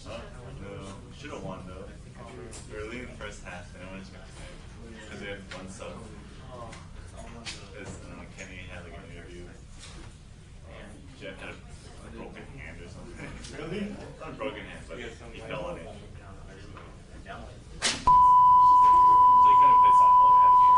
No, should have won though. We were leading the first half, and I wanted to because we had one sub. Because Kenny had like an interview. Jeff had a broken hand or something. Really? Not a broken hand, but he fell on it. So he couldn't play softball. He had a game.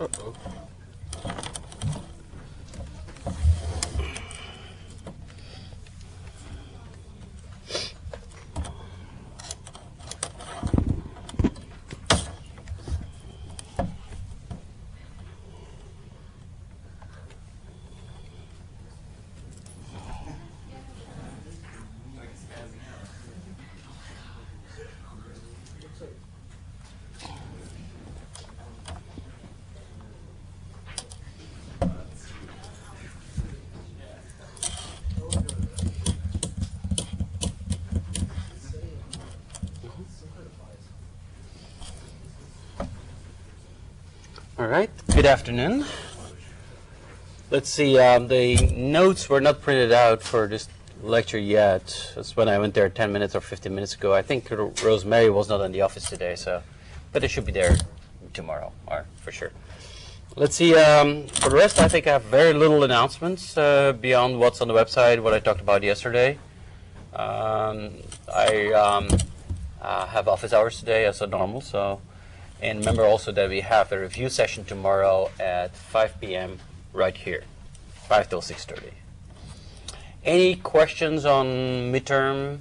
Uh-oh. All right, good afternoon. Let's see, the notes were not printed out for this lecture yet. That's when I went there 10 minutes or 15 minutes ago. I think Rosemary was not in the office today, but it should be there tomorrow, or for sure. Let's see, for the rest, I think I have very little announcements beyond what's on the website, what I talked about yesterday. I have office hours today as normal, so. And remember also that we have a review session tomorrow at 5 p.m. right here, 5 till 6:30. Any questions on midterm?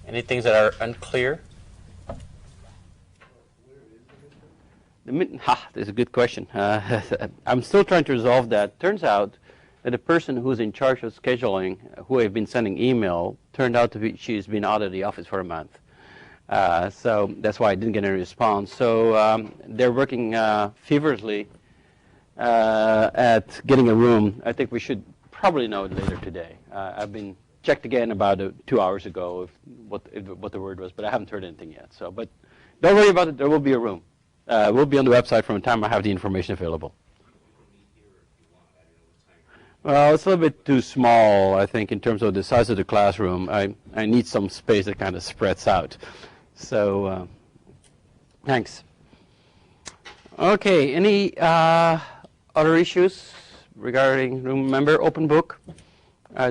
Any things that are unclear? That's a good question. I'm still trying to resolve that. Turns out that the person who's in charge of scheduling, who I've been sending email, turned out to be, she's been out of the office for a month. So that's why I didn't get any response. So they're working feverishly at getting a room. I think we should probably know it later today. I've been checked again about 2 hours ago what the word was, but I haven't heard anything yet. So, but don't worry about it. There will be a room. We'll be on the website from the time I have the information available. Well, it's a little bit too small, I think, in terms of the size of the classroom. I need some space that kind of spreads out. So, thanks. Okay, any other issues regarding, remember, open book?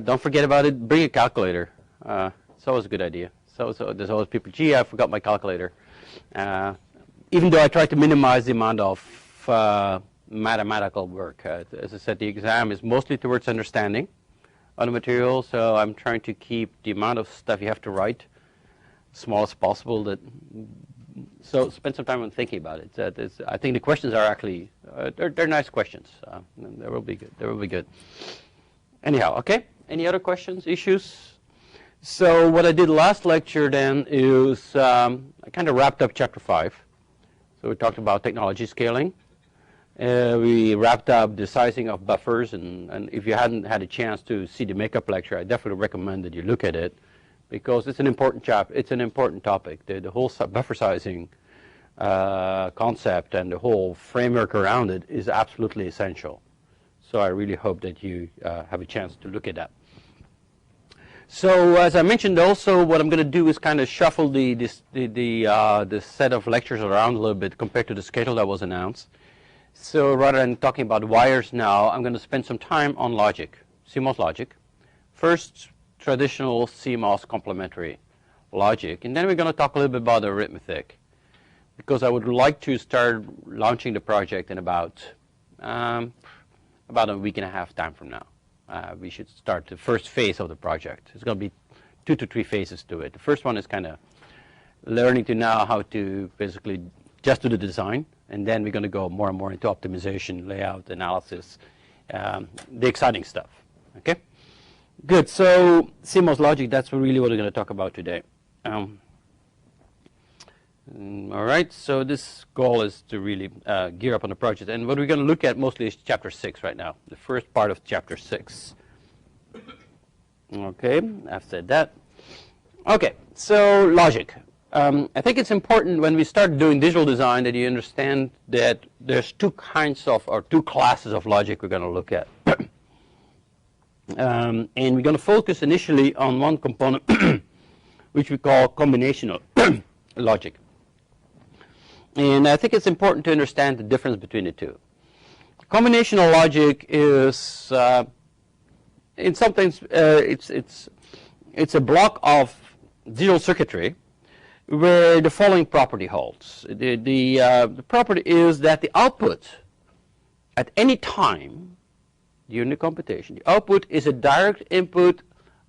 Don't forget about it. Bring a calculator. It's always a good idea. So there's always people, gee, I forgot my calculator. Even though I try to minimize the amount of mathematical work. As I said, the exam is mostly towards understanding of the material, so I'm trying to keep the amount of stuff you have to write small as possible, that So spend some time on thinking about it. I think the questions are actually, they're nice questions. They will be good. They will be good. Anyhow, okay? Any other questions, issues? So what I did last lecture then is I kind of wrapped up chapter 5. So we talked about technology scaling. We wrapped up the sizing of buffers, and if you hadn't had a chance to see the makeup lecture, I definitely recommend that you look at it, because it's an important it's an important topic. The whole buffer sizing concept and the whole framework around it is absolutely essential. So I really hope that you have a chance to look at that. So as I mentioned also, what I'm going to do is kind of shuffle the set of lectures around a little bit compared to the schedule that was announced. So rather than talking about wires now, I'm going to spend some time on logic, CMOS logic. First, traditional CMOS complementary logic, and then we're going to talk a little bit about arithmetic, because I would like to start launching the project in about a week and a half time from now. We should start the first phase of the project. It's going to be 2 to 3 phases to it. The first one is kind of learning to know how to basically just do the design, and then we're going to go more and more into optimization, layout, analysis, the exciting stuff. Okay? Good. So CMOS logic, that's really what we're going to talk about today. All right. So this goal is to really gear up on the project. And what we're going to look at mostly is chapter 6 right now, the first part of chapter 6. Okay. I've said that. Okay. So logic. I think it's important when we start doing digital design that you understand that there's 2 kinds of, or 2 classes of logic we're going to look at. And we're going to focus initially on one component, which we call combinational logic. And I think it's important to understand the difference between the 2. Combinational logic is, in some things, it's a block of digital circuitry where the following property holds. The property is that the output at any time during the computation, the output is a direct input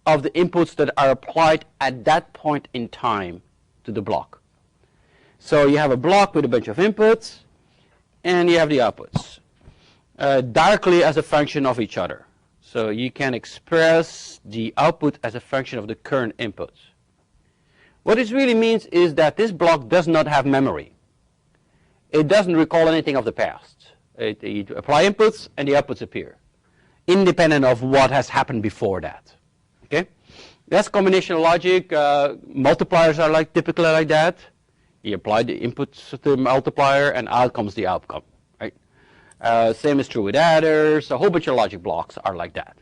of the inputs that are applied at that point in time to the block. So you have a block with a bunch of inputs, and you have the outputs directly as a function of each other. So you can express the output as a function of the current inputs. What this really means is that this block does not have memory. It doesn't recall anything of the past. You apply inputs, and the outputs appear, independent of what has happened before that. Okay, that's combinational logic. Multipliers are typically like that. You apply the inputs to the multiplier, and out comes the outcome. Right? Same is true with adders. A whole bunch of logic blocks are like that.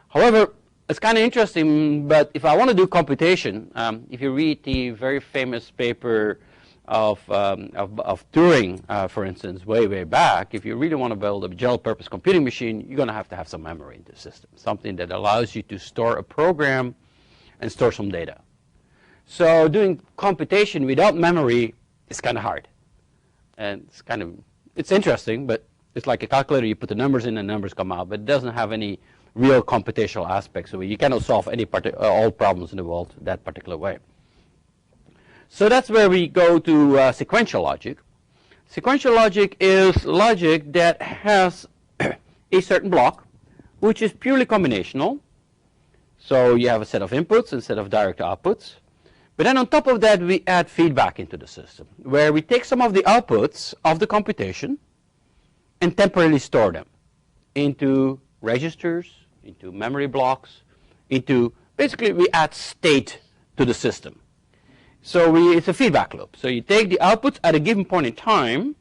However, it's kind of interesting. But if I want to do computation, if you read the very famous paper of Turing, for instance, way back, if you really want to build a general-purpose computing machine, you're going to have some memory in the system, something that allows you to store a program and store some data. So doing computation without memory is kind of hard, and it's interesting, but it's like a calculator. You put the numbers in, and numbers come out, but it doesn't have any real computational aspects. So you cannot solve all problems in the world that particular way. So that's where we go to sequential logic. Sequential logic is logic that has a certain block, which is purely combinational. So you have a set of inputs and a set of direct outputs. But then on top of that, we add feedback into the system, where we take some of the outputs of the computation and temporarily store them into registers, into memory blocks, basically we add state to the system. So it's a feedback loop. So you take the outputs at a given point in time,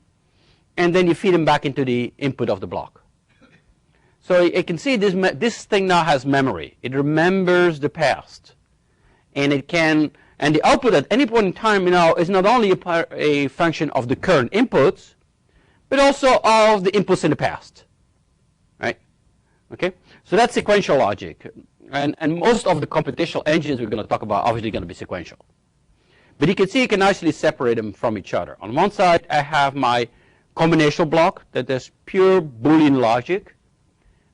and then you feed them back into the input of the block. So you can see this thing now has memory. It remembers the past, and the output at any point in time is not only a function of the current inputs, but also of the inputs in the past, right? Okay, so that's sequential logic, and most of the computational engines we're going to talk about are obviously going to be sequential. But you can see you can nicely separate them from each other. On one side, I have my combinational block that is pure Boolean logic,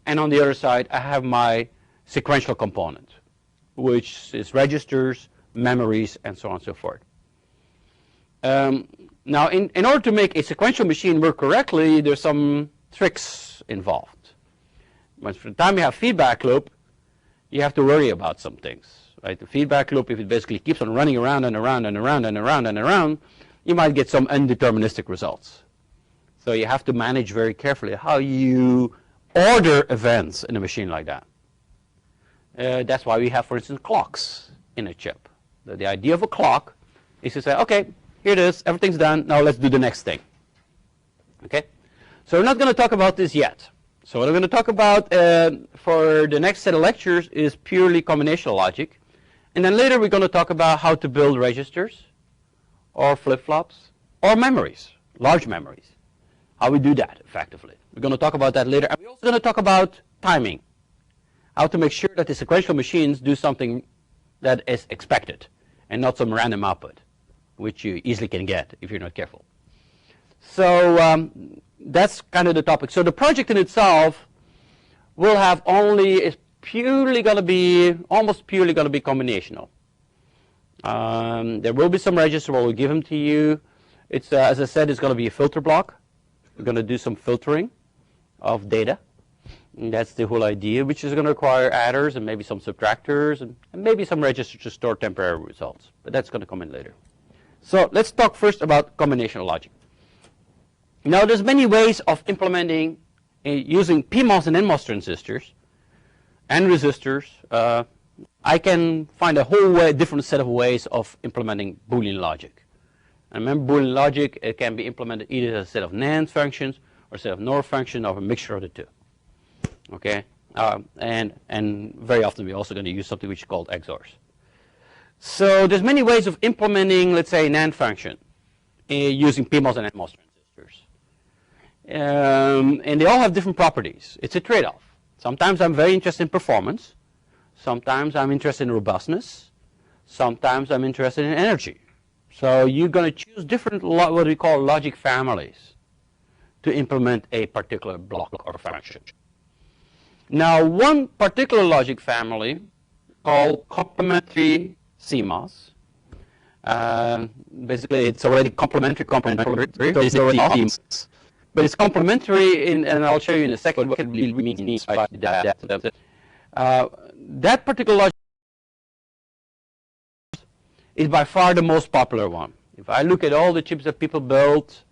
and on the other side, I have my sequential component, which is registers, memories, and so on and so forth. Now, in order to make a sequential machine work correctly, there's some tricks involved. Once for the time you have feedback loop, you have to worry about some things. Right? The feedback loop, if it basically keeps on running around and around and around and around and around, you might get some undeterministic results. So you have to manage very carefully how you order events in a machine like that. That's why we have, for instance, clocks in a chip. The idea of a clock is to say, okay, here it is, everything's done, now let's do the next thing. Okay? So we're not going to talk about this yet. So what I'm going to talk about for the next set of lectures is purely combinational logic. And then later we're going to talk about how to build registers, or flip-flops, or memories, large memories. How we do that effectively. We're going to talk about that later. And we're also going to talk about timing. How to make sure that the sequential machines do something that is expected and not some random output, which you easily can get if you're not careful. So that's kind of the topic. So the project in itself will have is purely going to be, almost purely going to be combinational. There will be some registers where we'll give them to you. It's, as I said, it's going to be a filter block. We're going to do some filtering of data. And that's the whole idea, which is going to require adders and maybe some subtractors and maybe some registers to store temporary results. But that's going to come in later. So let's talk first about combinational logic. Now, there's many ways of implementing using PMOS and NMOS transistors and resistors. I can find a whole different set of ways of implementing Boolean logic. And remember, Boolean logic, it can be implemented either as a set of NAND functions or a set of NOR functions or a mixture of the two. Okay, and very often we're also going to use something which is called XORs. So there's many ways of implementing, let's say, a NAND function using PMOS and NMOS transistors. And they all have different properties. It's a trade-off. Sometimes I'm very interested in performance. Sometimes I'm interested in robustness. Sometimes I'm interested in energy. So you're going to choose different, what we call logic families to implement a particular block or function. Now, one particular logic family called Complementary CMOS. Basically, it's already complementary, so it's already CMOS. But it's complementary, and I'll show you in a second what it really means by that. That particular logic is by far the most popular one. If I look at all the chips that people build,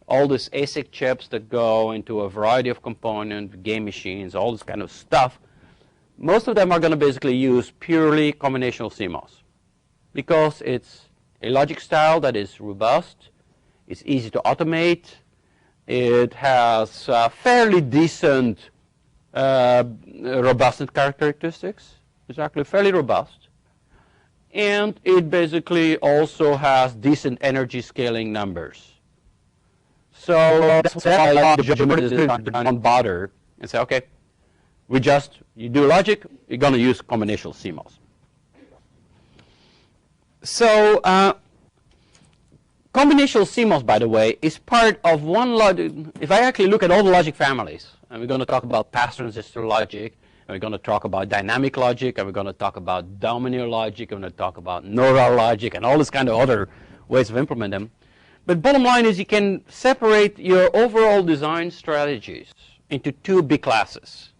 all these ASIC chips that go into a variety of components, game machines, all this kind of stuff, most of them are going to basically use purely combinational CMOS because it's a logic style that is robust, it's easy to automate, it has fairly decent robustness characteristics. It's actually fairly robust. And it basically also has decent energy scaling numbers. So that's why I like the don't bother and say, okay, you do logic, you're going to use combinational CMOS. So combinational CMOS, by the way, is part of one logic. If I actually look at all the logic families, and we're going to talk about pass transistor logic, and we're going to talk about dynamic logic, and we're going to talk about dominant logic, and we're going to talk about neural logic, and all this kind of other ways of implementing them. But bottom line is you can separate your overall design strategies into two big classes.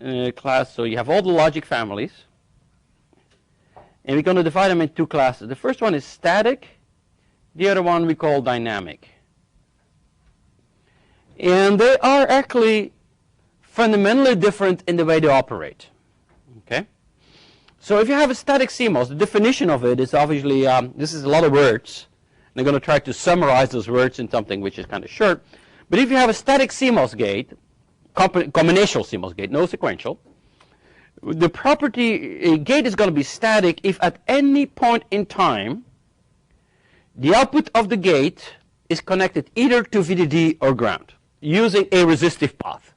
So you have all the logic families, and we're going to divide them into two classes. The first one is static. The other one we call dynamic. And they are actually fundamentally different in the way they operate. Okay? So if you have a static CMOS, the definition of it is obviously, this is a lot of words. And I'm going to try to summarize those words in something which is kind of short. But if you have a static CMOS gate, combinational CMOS gate, no sequential, the property gate is going to be static if at any point in time the output of the gate is connected either to VDD or ground using a resistive path,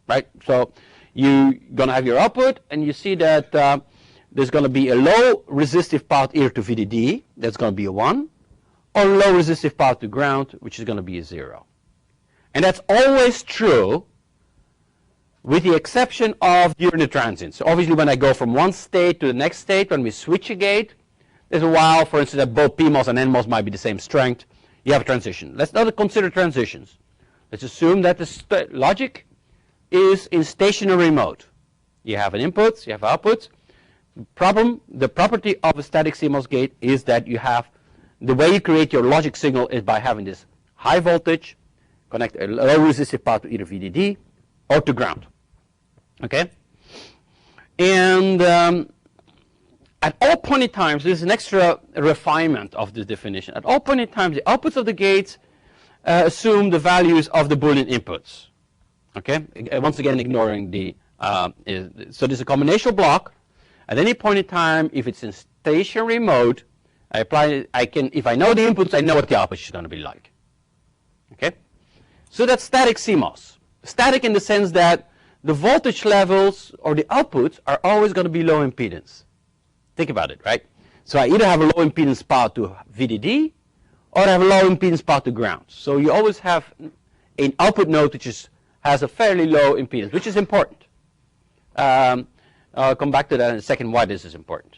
right? So you're going to have your output, and you see that there's going to be a low resistive path either to VDD, that's going to be a 1, or low resistive path to ground, which is going to be a 0. And that's always true with the exception of during the transient. So obviously when I go from one state to the next state, when we switch a gate, There's a while, for instance, that both PMOS and NMOS might be the same strength. You have a transition. Let's not consider transitions. Let's assume that the logic is in stationary mode. You have an input, you have output. The property of a static CMOS gate is that you have, the way you create your logic signal is by having this high voltage, connect a low resistive path to either VDD or to ground. Okay? And at all point in times, there's an extra refinement of this definition. At all point in times, the outputs of the gates assume the values of the Boolean inputs. Okay? Once again, ignoring the, so there's a combinational block. At any point in time, if it's in stationary mode, if I know the inputs, I know what the output is going to be like. Okay? So that's static CMOS. Static in the sense that the voltage levels or the outputs are always going to be low impedance. Think about it, right? So I either have a low impedance path to VDD or I have a low impedance path to ground. So you always have an output node which has a fairly low impedance, which is important. I'll come back to that in a second why this is important.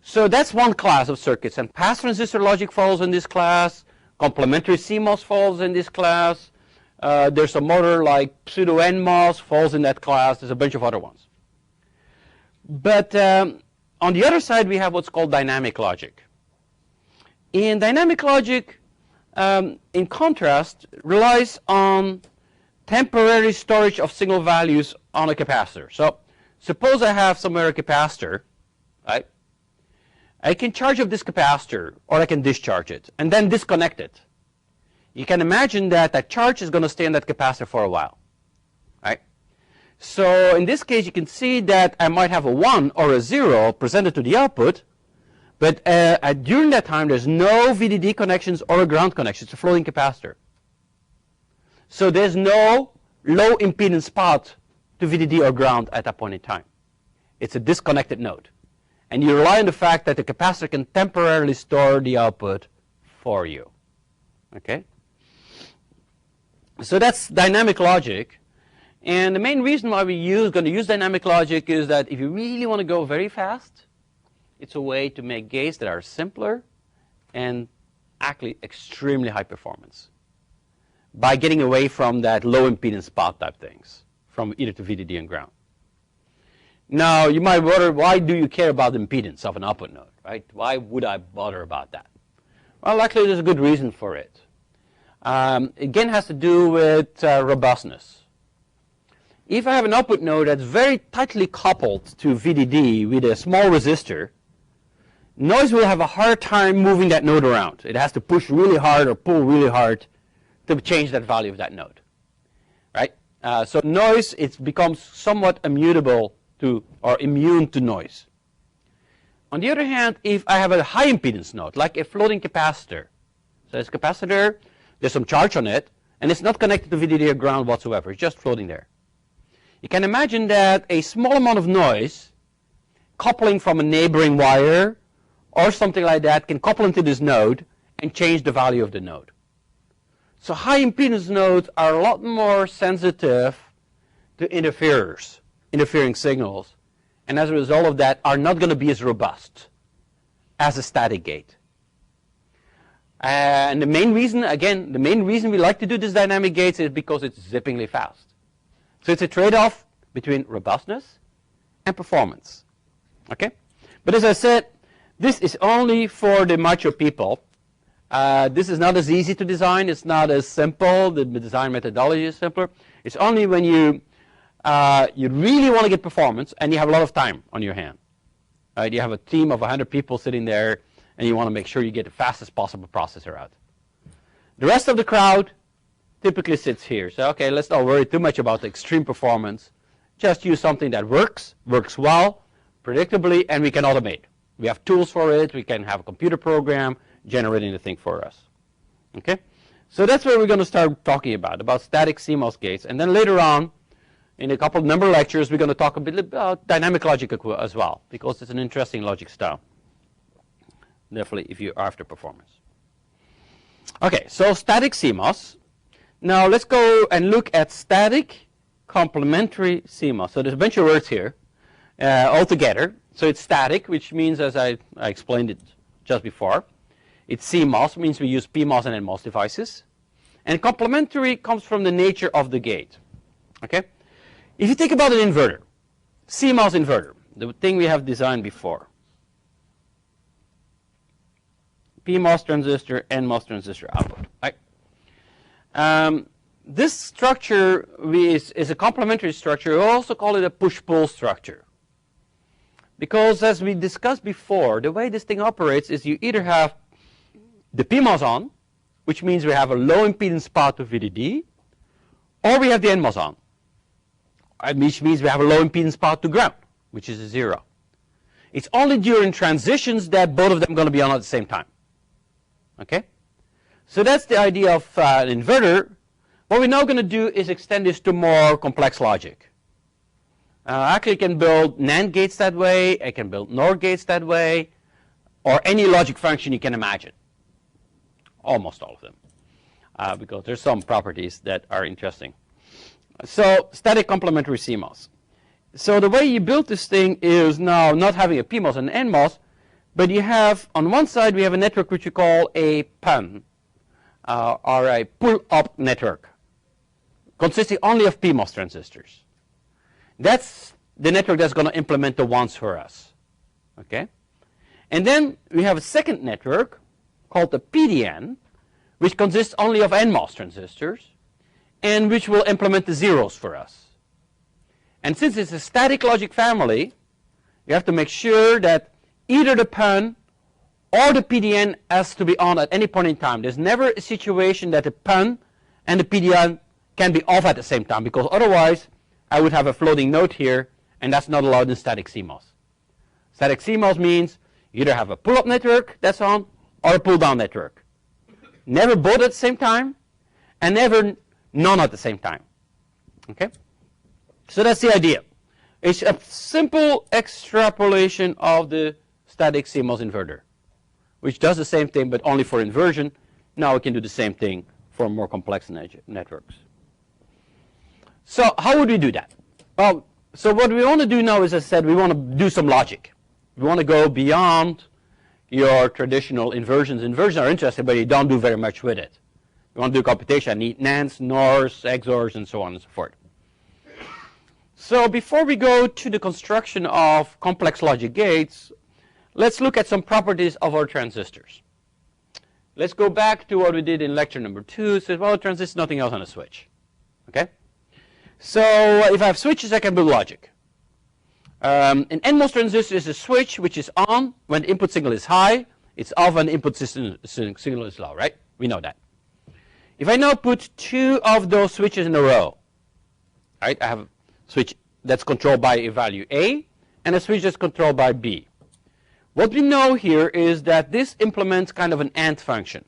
So that's one class of circuits, and pass transistor logic falls in this class. Complementary CMOS falls in this class. There's some other like pseudo NMOS falls in that class. There's a bunch of other ones. But on the other side, we have what's called dynamic logic. In dynamic logic, in contrast, relies on temporary storage of signal values on a capacitor. So suppose I have somewhere a capacitor, right? I can charge up this capacitor, or I can discharge it, and then disconnect it. You can imagine that that charge is going to stay on that capacitor for a while, right? So in this case, you can see that I might have a 1 or a 0 presented to the output, but during that time, there's no VDD connections or a ground connection. It's a floating capacitor. So there's no low impedance path to VDD or ground at that point in time. It's a disconnected node. And you rely on the fact that the capacitor can temporarily store the output for you. Okay? So that's dynamic logic. And the main reason why we're going to use dynamic logic is that if you really want to go very fast, it's a way to make gates that are simpler and actually extremely high performance by getting away from that low impedance path type things, from either to VDD and ground. Now, you might wonder, why do you care about the impedance of an output node, right? Why would I bother about that? Well, actually, there's a good reason for it. Again, it has to do with robustness. If I have an output node that's very tightly coupled to VDD with a small resistor, noise will have a hard time moving that node around. It has to push really hard or pull really hard to change that value of that node, right? So noise, it becomes somewhat immutable to, or immune to noise. On the other hand, if I have a high impedance node, like a floating capacitor, so this capacitor, there's some charge on it, and it's not connected to VDD or ground whatsoever, it's just floating there. You can imagine that a small amount of noise, coupling from a neighboring wire, or something like that, can couple into this node and change the value of the node. So high impedance nodes are a lot more sensitive to interfering signals, and as a result of that, are not going to be as robust as a static gate. And the main reason, again, the main reason we like to do these dynamic gates is because it's zippingly fast. So it's a trade-off between robustness and performance. Okay? But as I said, this is only for the mature people. This is not as easy to design. It's not as simple. The design methodology is simpler. It's only when you really want to get performance and you have a lot of time on your hand. Right? You have a team of 100 people sitting there, and you want to make sure you get the fastest possible processor out. The rest of the crowd typically sits here. So, okay, let's not worry too much about the extreme performance. Just use something that works well, predictably, and we can automate. We have tools for it. We can have a computer program generating the thing for us. Okay? So that's what we're going to start talking about static CMOS gates. And then later on, in a couple of number of lectures, we're going to talk a bit about dynamic logic as well, because it's an interesting logic style. Definitely if you're after performance. Okay, so static CMOS. Now let's go and look at static complementary CMOS. So there's a bunch of words here all together. So it's static, which means, as I explained it just before, it's CMOS, means we use PMOS and NMOS devices. And complementary comes from the nature of the gate. Okay? If you think about an inverter, CMOS inverter, the thing we have designed before, PMOS transistor, NMOS transistor output. Right? This structure is a complementary structure. We also call it a push-pull structure. Because as we discussed before, the way this thing operates is you either have the PMOS on, which means we have a low impedance path to VDD, or we have the NMOS on, which means we have a low impedance path to ground, which is a 0. It's only during transitions that both of them are going to be on at the same time. Okay? So that's the idea of an inverter. What we're now going to do is extend this to more complex logic. Actually, I can build NAND gates that way. I can build NOR gates that way, or any logic function you can imagine. Almost all of them, because there's some properties that are interesting. So static complementary CMOS. So the way you build this thing is now not having a PMOS and an NMOS, but you have, on one side, we have a network which we call a PUN, or a pull-up network, consisting only of PMOS transistors. That's the network that's going to implement the ones for us. Okay? And then we have a second network called the PDN, which consists only of NMOS transistors, and which will implement the zeros for us. And since it's a static logic family, you have to make sure that either the PUN or the PDN has to be on at any point in time. There's never a situation that the PUN and the PDN can be off at the same time, because otherwise I would have a floating node here, and that's not allowed in static CMOS. Static CMOS means you either have a pull-up network that's on, or a pull-down network. Never both at the same time, and never none at the same time. Okay? So that's the idea. It's a simple extrapolation of the static CMOS inverter, which does the same thing, but only for inversion. Now we can do the same thing for more complex networks. So how would we do that? Well, so what we want to do now is, as I said, we want to do some logic. We want to go beyond your traditional inversions. Inversions are interesting, but you don't do very much with it. You want to do computation, I need NANDs, NORs, XORs, and so on and so forth. So before we go to the construction of complex logic gates, let's look at some properties of our transistors. Let's go back to what we did in lecture number 2. It says, well, a transistor is nothing else than a switch. Okay? So if I have switches, I can build logic. An NMOS transistor is a switch which is on when the input signal is high. It's off when the input signal is low, right? We know that. If I now put 2 of those switches in a row, right? I have a switch that's controlled by a value A and a switch that's controlled by B. What we know here is that this implements kind of an AND function.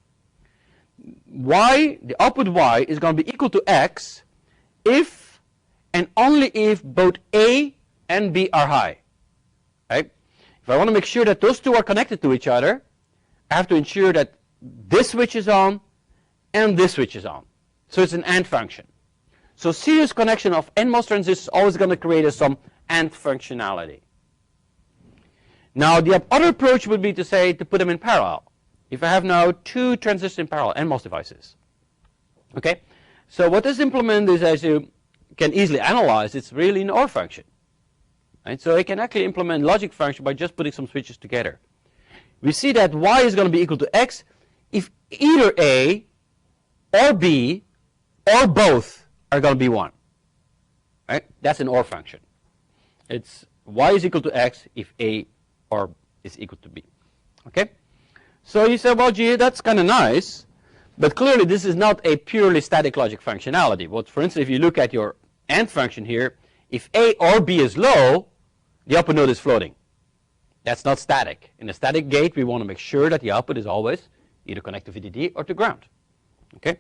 Y, the output Y, is going to be equal to X if and only if both A and B are high. Right? If I want to make sure that those two are connected to each other, I have to ensure that this switch is on and this switch is on. So it's an AND function. So series connection of NMOS transistors is always going to create some AND functionality. Now the other approach would be to say to put them in parallel. If I have now 2 transistors in parallel, NMOS devices. Okay? So what this implement is, as you can easily analyze, it's really an OR function. Right? So it can actually implement logic function by just putting some switches together. We see that Y is going to be equal to X if either A or B or both are going to be 1. Right? That's an OR function. It's Y is equal to X if A or is equal to B. Okay? So you say, well, gee, that's kind of nice, but clearly this is not a purely static logic functionality. But for instance, if you look at your AND function here, if A or B is low, the output node is floating. That's not static. In a static gate, we want to make sure that the output is always either connected to VDD or to ground. Okay?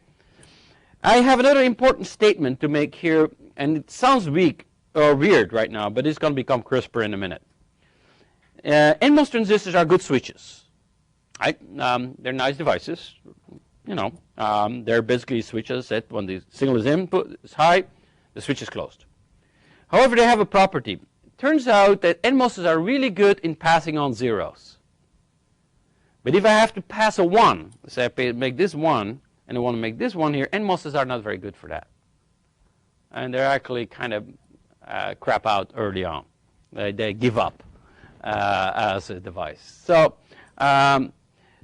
I have another important statement to make here, and it sounds weak or weird right now, but it's going to become crisper in a minute. NMOS transistors are good switches. Right? They're nice devices. You know, they're basically switches that when the signal is input is high, the switch is closed. However, they have a property. turns out that NMOSs are really good in passing on zeros. But if I have to pass a 1, say I make this 1, and I want to make this 1 here, NMOSs are not very good for that. And they're actually kind of crap out early on. They give up as a device. So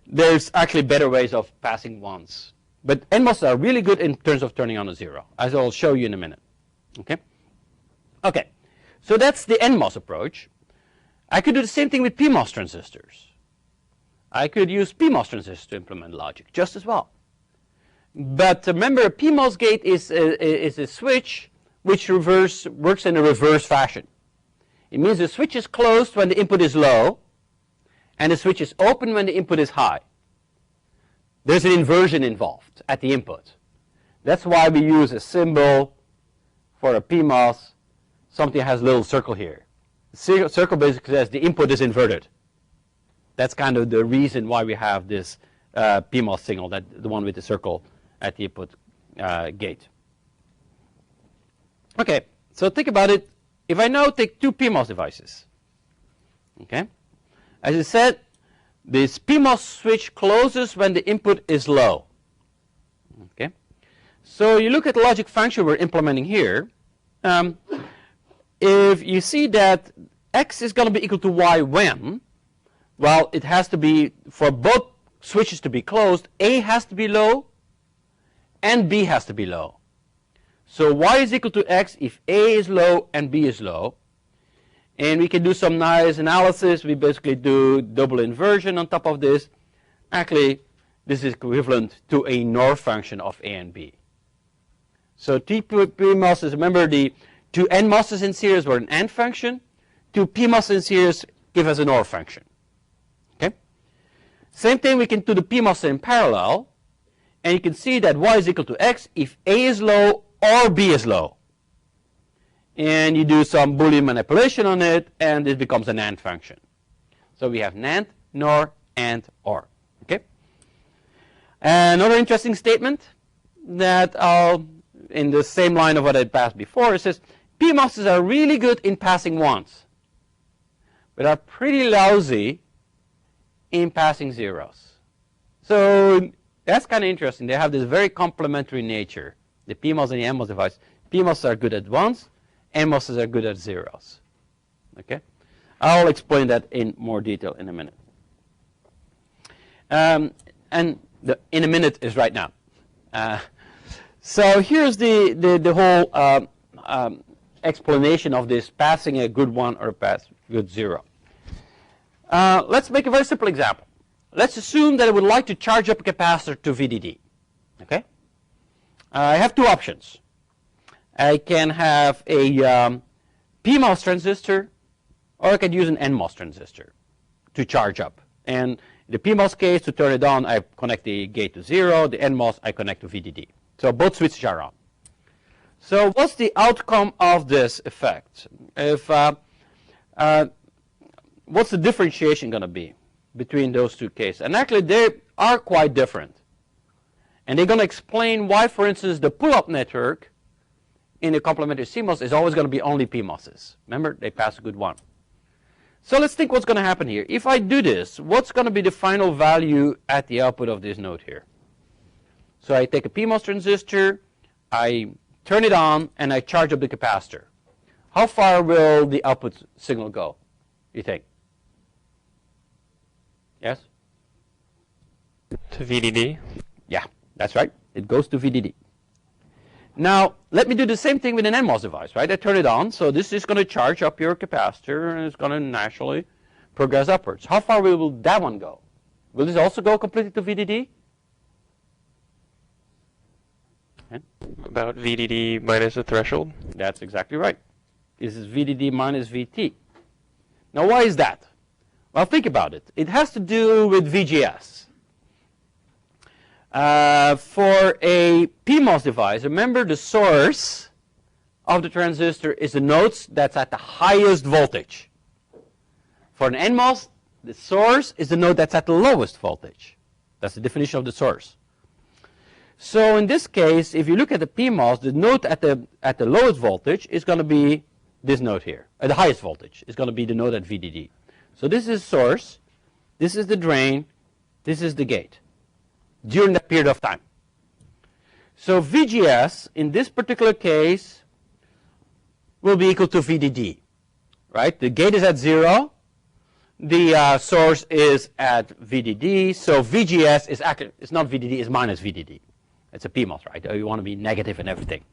there's actually better ways of passing 1s. But NMOSs are really good in terms of turning on a 0, as I'll show you in a minute. Okay, so that's the NMOS approach. I could do the same thing with PMOS transistors. I could use PMOS transistors to implement logic just as well. But remember, a PMOS gate is a switch which works in a reverse fashion. It means the switch is closed when the input is low, and the switch is open when the input is high. There's an inversion involved at the input. That's why we use a symbol for a PMOS. Something has a little circle here. The circle basically says the input is inverted. That's kind of the reason why we have this PMOS signal, the one with the circle at the input gate. Okay, so think about it. If I now take two PMOS devices, okay, as I said, this PMOS switch closes when the input is low. Okay, so you look at the logic function we're implementing here. If you see that x is going to be equal to y when, well, it has to be, for both switches to be closed, A has to be low and B has to be low. So y is equal to x if A is low and B is low. And we can do some nice analysis. We basically do double inversion on top of this. Actually, this is equivalent to a NOR function of A and B. So two PMOSs, remember the two NMOSs in series were an AND function. Two PMOSs in series give us an OR function. Okay. Same thing we can do the PMOS in parallel. And you can see that y is equal to x if A is low or B is low. And you do some Boolean manipulation on it, and this becomes an AND function. So we have NAND, NOR, AND, OR. Okay. Another interesting statement that in the same line of what I passed before, it says PMOSs are really good in passing ones, but are pretty lousy in passing zeros. So that's kind of interesting. They have this very complementary nature. The PMOS and the NMOS device. PMOSs are good at ones, NMOSs are good at zeros. Okay, I'll explain that in more detail in a minute. And in a minute is right now. So here's the whole explanation of this passing a good one or a good zero. Let's make a very simple example. Let's assume that I would like to charge up a capacitor to VDD. Okay, I have two options. I can have a PMOS transistor, or I can use an NMOS transistor to charge up. And in the PMOS case, to turn it on, I connect the gate to 0. The NMOS, I connect to VDD. So both switches are on. So what's the outcome of this effect? If what's the differentiation going to be between those two cases? And actually, they are quite different. And they're going to explain why, for instance, the pull-up network in the complementary CMOS is always going to be only PMOSs. Remember, they pass a good one. So let's think what's going to happen here. If I do this, what's going to be the final value at the output of this node here? So I take a PMOS transistor, I turn it on, and I charge up the capacitor. How far will the output signal go, you think? Yes? To VDD? Yeah, that's right. It goes to VDD. Now, let me do the same thing with an NMOS device, right? I turn it on, so this is going to charge up your capacitor, and it's going to naturally progress upwards. How far will that one go? Will this also go completely to VDD? Okay. About VDD minus the threshold? That's exactly right. This is VDD minus VT. Now, why is that? Well, think about it. It has to do with VGS. For a PMOS device, remember the source of the transistor is the node that's at the highest voltage. For an NMOS, the source is the node that's at the lowest voltage. That's the definition of the source. So in this case, if you look at the PMOS, the node at the lowest voltage is going to be this node here. The highest voltage is going to be the node at VDD. So this is source, this is the drain, this is the gate during that period of time. So VGS in this particular case will be equal to VDD, right? The gate is at 0, the source is at VDD, so VGS is actually, it's not VDD, it's minus VDD. It's a PMOS, right? You want to be negative and everything.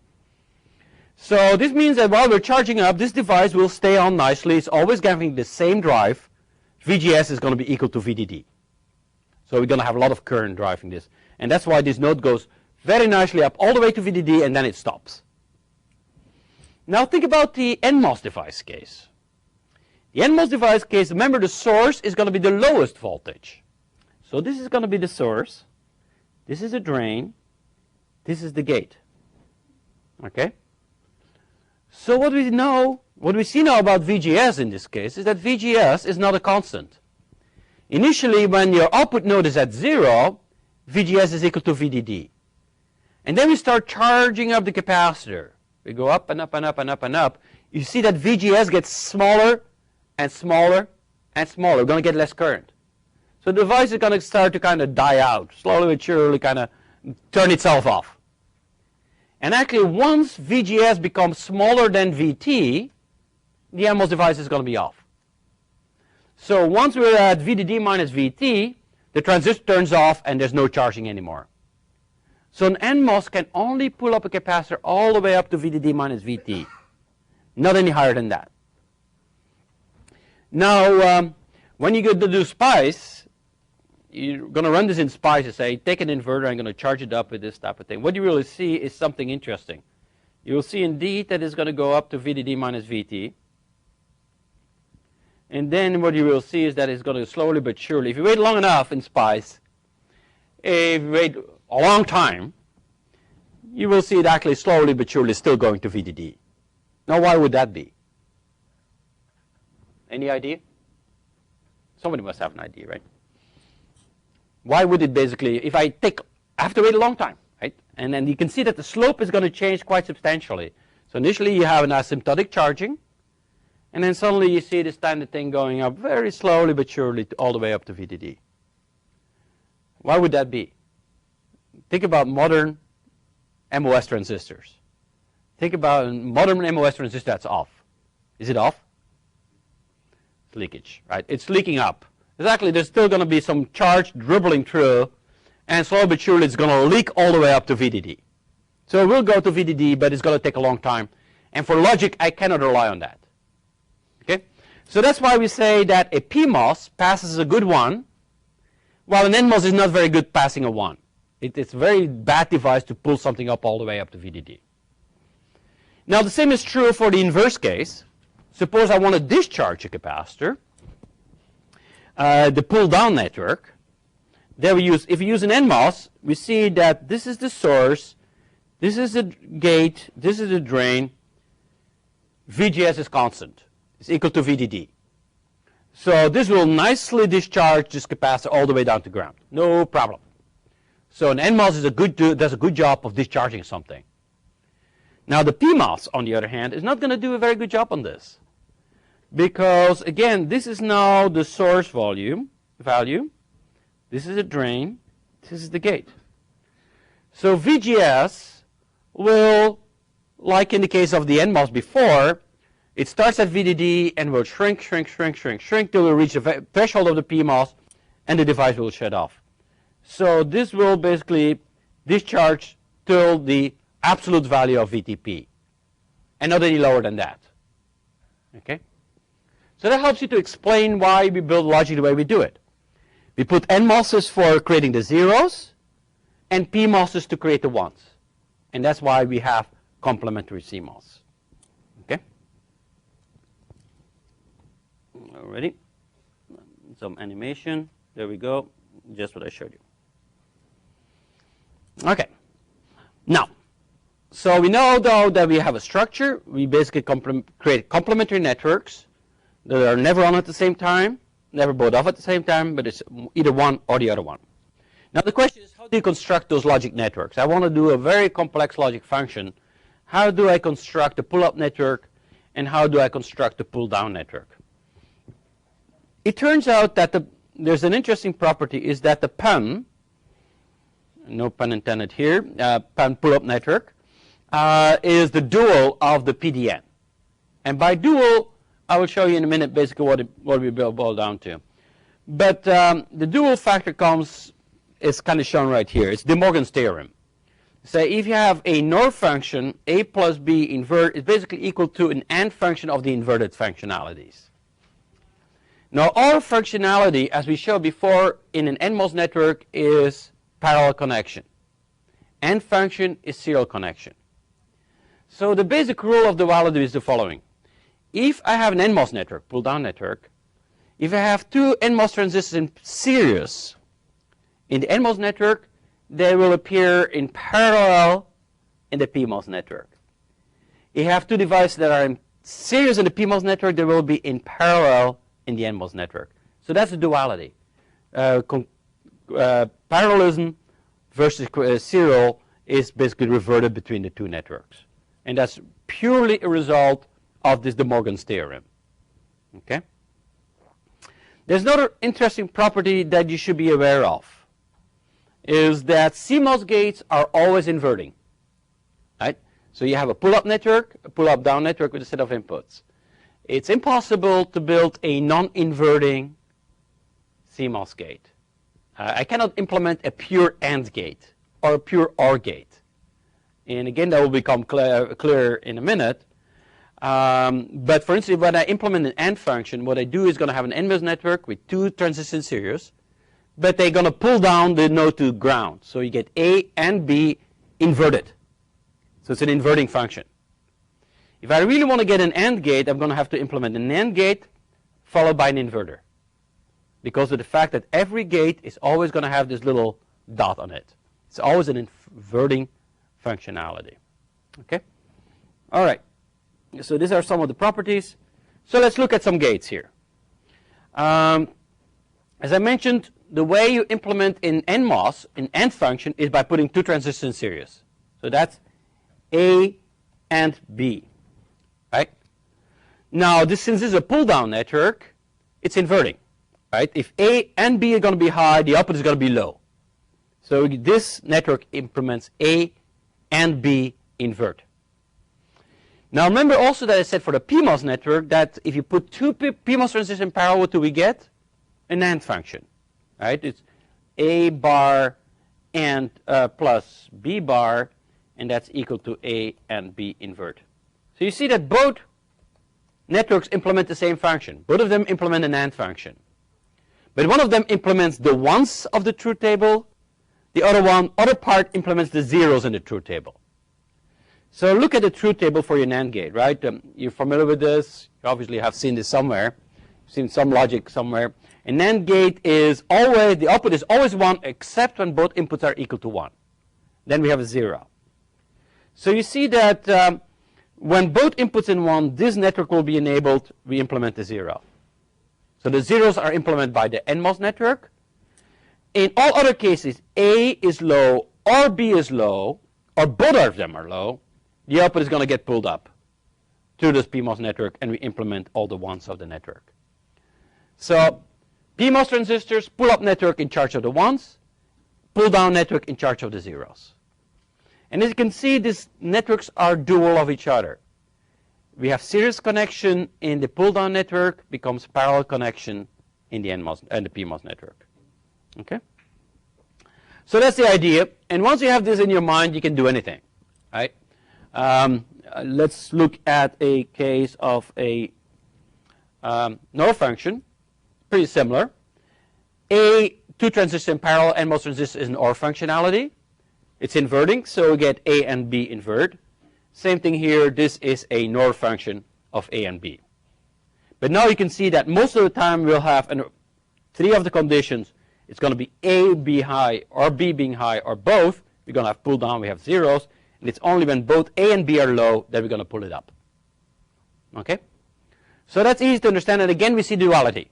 So this means that while we're charging up, this device will stay on nicely. It's always getting the same drive. VGS is going to be equal to VDD. So we're going to have a lot of current driving this. And that's why this node goes very nicely up all the way to VDD, and then it stops. Now think about the NMOS device case. The NMOS device case, remember the source is going to be the lowest voltage. So this is going to be the source. This is the drain. This is the gate. Okay? So what we see now about VGS in this case is that VGS is not a constant. Initially, when your output node is at 0, VGS is equal to VDD. And then we start charging up the capacitor. We go up and up and up and up and up. You see that VGS gets smaller and smaller and smaller. We're going to get less current. So the device is going to start to kind of die out, slowly but surely kind of turn itself off. And actually, once VGS becomes smaller than VT, the NMOS device is going to be off. So once we're at VDD minus VT, the transistor turns off and there's no charging anymore. So an NMOS can only pull up a capacitor all the way up to VDD minus VT, not any higher than that. Now, when you go to do SPICE, you're going to run this in SPICE and say, take an inverter, I'm going to charge it up with this type of thing. What you really see is something interesting. You will see indeed that it's going to go up to VDD minus VT. And then what you will see is that it's going to slowly but surely, if you wait long enough in SPICE, if you wait a long time, you will see it actually slowly but surely still going to VDD. Now why would that be? Any idea? Somebody must have an idea, right? Why would it basically, if I have to wait a long time, right? And then you can see that the slope is going to change quite substantially. So initially you have an asymptotic charging, and then suddenly you see this standard thing going up very slowly but surely all the way up to VDD. Why would that be? Think about modern MOS transistors. Think about a modern MOS transistor that's off. Is it off? It's leakage, right? It's leaking up. Exactly, there's still going to be some charge dribbling through, and slowly but surely it's going to leak all the way up to VDD. So it will go to VDD, but it's going to take a long time. And for logic, I cannot rely on that. Okay? So that's why we say that a PMOS passes a good one, while an NMOS is not very good passing a 1. It's a very bad device to pull something up all the way up to VDD. Now the same is true for the inverse case. Suppose I want to discharge a capacitor. The pull-down network. There if we use an NMOS, we see that this is the source, this is the gate, this is the drain. VGS is constant. It's equal to VDD. So this will nicely discharge this capacitor all the way down to ground. No problem. So an NMOS does a good job of discharging something. Now the PMOS, on the other hand, is not going to do a very good job on this. Because, again, this is now the source value. This is a drain. This is the gate. So VGS will, like in the case of the NMOS before, it starts at VDD and will shrink till it reaches the threshold of the PMOS, and the device will shut off. So this will basically discharge till the absolute value of VTP, and not any lower than that. Okay? So that helps you to explain why we build logic the way we do it. We put NMOSes for creating the zeros, and PMOSes to create the ones. And that's why we have complementary CMOS. Okay? Alrighty. Some animation. There we go. Just what I showed you. Okay. Now, so we know, though, that we have a structure. We basically create complementary networks that are never on at the same time, never both off at the same time, but it's either one or the other one. Now the question is, how do you construct those logic networks? I want to do a very complex logic function. How do I construct a pull-up network and how do I construct the pull-down network. It turns out that there's an interesting property is that the PUN, no pun intended here, PUN pull-up network, is the dual of the PDN. And by dual, I will show you in a minute basically what we boil down to. But the dual factor is kind of shown right here. It's De Morgan's theorem. Say if you have a NOR function, A plus B invert is basically equal to an AND function of the inverted functionalities. Now our functionality, as we showed before in an NMOS network, is parallel connection. AND function is serial connection. So the basic rule of duality is the following. If I have an NMOS network, pull-down network, if I have two NMOS transistors in series in the NMOS network, they will appear in parallel in the PMOS network. If you have two devices that are in series in the PMOS network, they will be in parallel in the NMOS network. So that's the duality. Parallelism versus serial is basically reverted between the two networks. And that's purely a result of this De Morgan's theorem. Okay? There's another interesting property that you should be aware of, is that CMOS gates are always inverting. Right? So you have a pull-up network, a pull-up down network with a set of inputs. It's impossible to build a non-inverting CMOS gate. I cannot implement a pure AND gate or a pure OR gate. And again, that will become clear in a minute. But for instance, when I implement an AND function, what I do is going to have an NMOS network with two transistors in series, but they're going to pull down the node to ground. So you get A and B inverted. So it's an inverting function. If I really want to get an AND gate, I'm going to have to implement an AND gate followed by an inverter, because of the fact that every gate is always going to have this little dot on it. It's always an inverting functionality. Okay? All right. So these are some of the properties. So let's look at some gates here. As I mentioned, the way you implement in NMOS, an AND function, is by putting two transistors in series. So that's A and B. Right? Now, since this is a pull-down network, it's inverting. Right? If A and B are going to be high, the output is going to be low. So this network implements A and B invert. Now remember also that I said for the PMOS network that if you put two PMOS transistors in parallel, what do we get? An AND function. Right? It's A bar and plus B bar, and that's equal to A and B invert. So you see that both networks implement the same function. Both of them implement an AND function. But one of them implements the ones of the truth table. The other part implements the zeros in the truth table. So look at the truth table for your NAND gate, right? You're familiar with this. You obviously have seen this somewhere. Seen some logic somewhere. A NAND gate is always, the output is always 1 except when both inputs are equal to 1. Then we have a 0. So you see that when both inputs in 1, this network will be enabled, we implement the 0. So the zeros are implemented by the NMOS network. In all other cases, A is low or B is low, or both of them are low, the output is going to get pulled up to this PMOS network, and we implement all the ones of the network. So PMOS transistors, pull-up network in charge of the ones, pull-down network in charge of the zeros. And as you can see, these networks are dual of each other. We have series connection in the pull-down network, becomes parallel connection in the NMOS and the PMOS network. Okay? So that's the idea. And once you have this in your mind, you can do anything. Right? Let's look at a case of a NOR function. Pretty similar. A, two transistors in parallel, NMOS transistor is an OR functionality. It's inverting, so we get A and B invert. Same thing here. This is a NOR function of A and B. But now you can see that most of the time we'll have three of the conditions. It's going to be A be high or B being high or both. We're going to have pull down, we have zeros. And it's only when both A and B are low that we're going to pull it up. Okay? So that's easy to understand. And again, we see duality.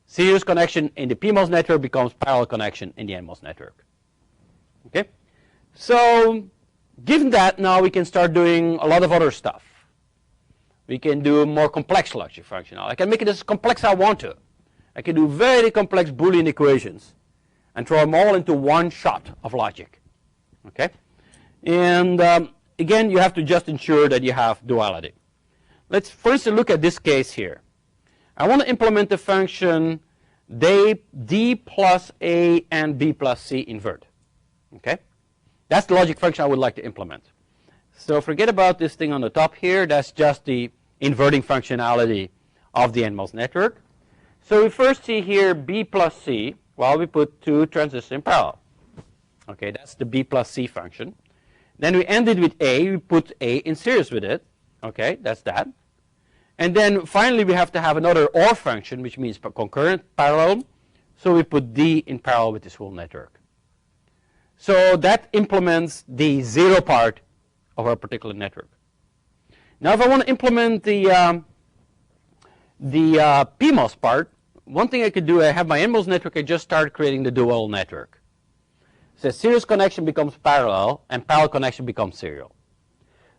Series connection in the PMOS network becomes parallel connection in the NMOS network. Okay? So given that, now we can start doing a lot of other stuff. We can do more complex logic function. I can make it as complex as I want to. I can do very complex Boolean equations and throw them all into one shot of logic. Okay? And again, you have to just ensure that you have duality. Let's first look at this case here. I want to implement the function d plus a and b plus c invert. Okay? That's the logic function I would like to implement. So forget about this thing on the top here. That's just the inverting functionality of the NMOS network. So we first see here b plus c. Well, we put two transistors in parallel. Okay, that's the b plus c function. Then we ended with a. We put a in series with it. Okay, that's that. And then finally we have to have another OR function, which means concurrent parallel. So we put d in parallel with this whole network. So that implements the zero part of our particular network. Now if I want to implement the PMOS part, one thing I could do, I have my NMOS network, I just start creating the dual network. So series connection becomes parallel, and parallel connection becomes serial.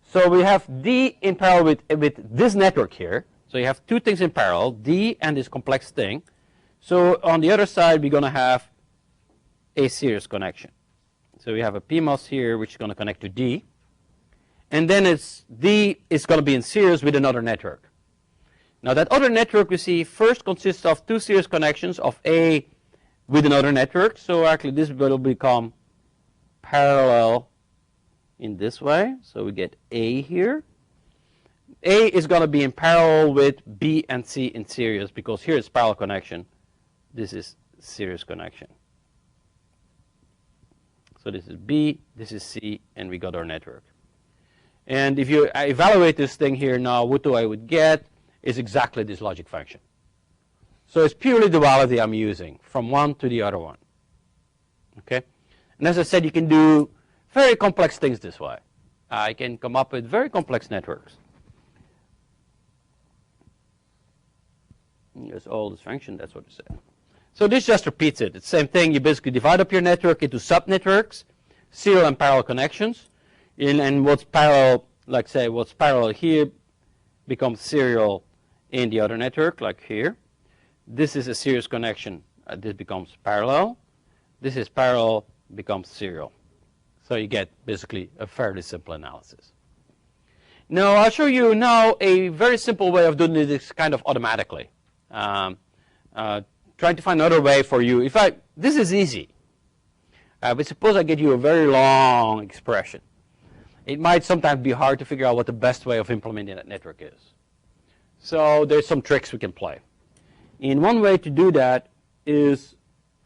So we have D in parallel with this network here. So you have two things in parallel, D and this complex thing. So on the other side, we're going to have a series connection. So we have a PMOS here, which is going to connect to D. And then D is going to be in series with another network. Now that other network we see first consists of two series connections of A with another network. So actually this will become parallel in this way. So we get A here. A is going to be in parallel with B and C in series because here it's parallel connection. This is series connection. So this is B, this is C, and we got our network. And if you evaluate this thing here now, what I would get is exactly this logic function. So it's purely duality I'm using from one to the other one. Okay? And as I said, you can do very complex things this way. I can come up with very complex networks. Here's all this function, that's what it said. So this just repeats it. It's the same thing. You basically divide up your network into subnetworks, serial and parallel connections. And what's parallel, like say, what's parallel here becomes serial in the other network, like here. This is a series connection. This becomes parallel. This is parallel, becomes serial. So you get basically a fairly simple analysis. Now I'll show you now a very simple way of doing this kind of automatically. Trying to find another way for you. This is easy. But suppose I get you a very long expression. It might sometimes be hard to figure out what the best way of implementing that network is. So there's some tricks we can play. And one way to do that is,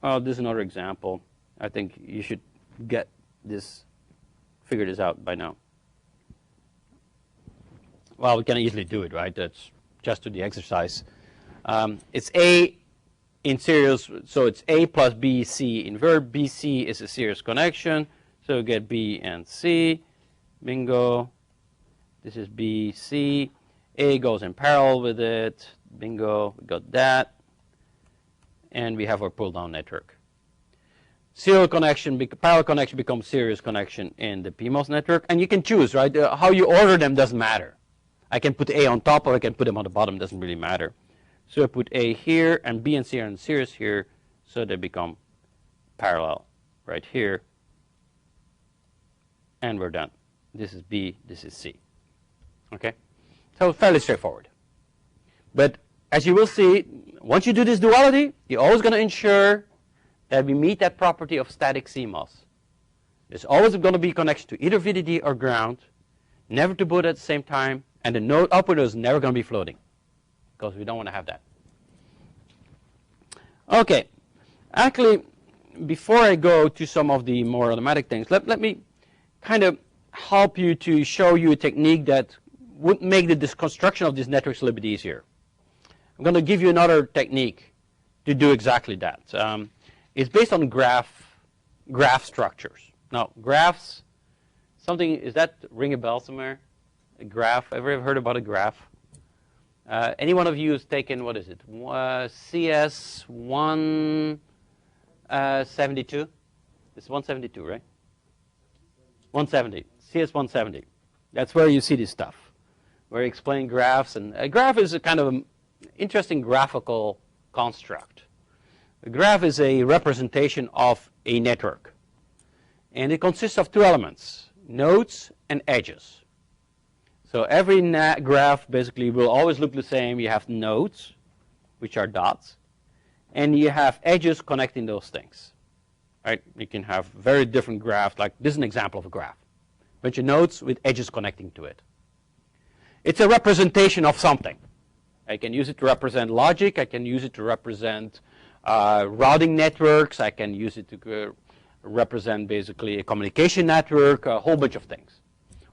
this is another example. I think you should figure this out by now. Well, we can easily do it, right? That's just do the exercise. It's A in series, so it's A plus B, C invert. BC is a series connection, so we get B and C. Bingo. This is B, C. A goes in parallel with it. Bingo, we got that. And we have our pull-down network. Serial connection, parallel connection becomes series connection in the PMOS network. And you can choose, right? How you order them doesn't matter. I can put A on top or I can put them on the bottom, doesn't really matter. So I put A here and B and C are in series here, so they become parallel right here. And we're done. This is B, this is C. Okay? So fairly straightforward. But as you will see, once you do this duality, you're always going to ensure that we meet that property of static CMOS. There's always going to be a connection to either VDD or ground, never to both at the same time, and the node output is never going to be floating, because we don't want to have that. Okay. Actually, before I go to some of the more automatic things, let me kind of help you to show you a technique that would make the construction of these networks a little bit easier. I'm going to give you another technique to do exactly that. It's based on graph structures. Now, graphs, is that ring a bell somewhere? A graph, ever heard about a graph? Any one of you has taken, what is it, CS 172? It's 172, right? 170, CS 170. That's where you see this stuff. where I explain graphs. And a graph is a kind of an interesting graphical construct. A graph is a representation of a network. And it consists of two elements, nodes and edges. So every graph basically will always look the same. You have nodes, which are dots, and you have edges connecting those things. Right? You can have very different graphs, like this is an example of a graph. A bunch of nodes with edges connecting to it. It's a representation of something. I can use it to represent logic. I can use it to represent routing networks. I can use it to represent basically a communication network, a whole bunch of things.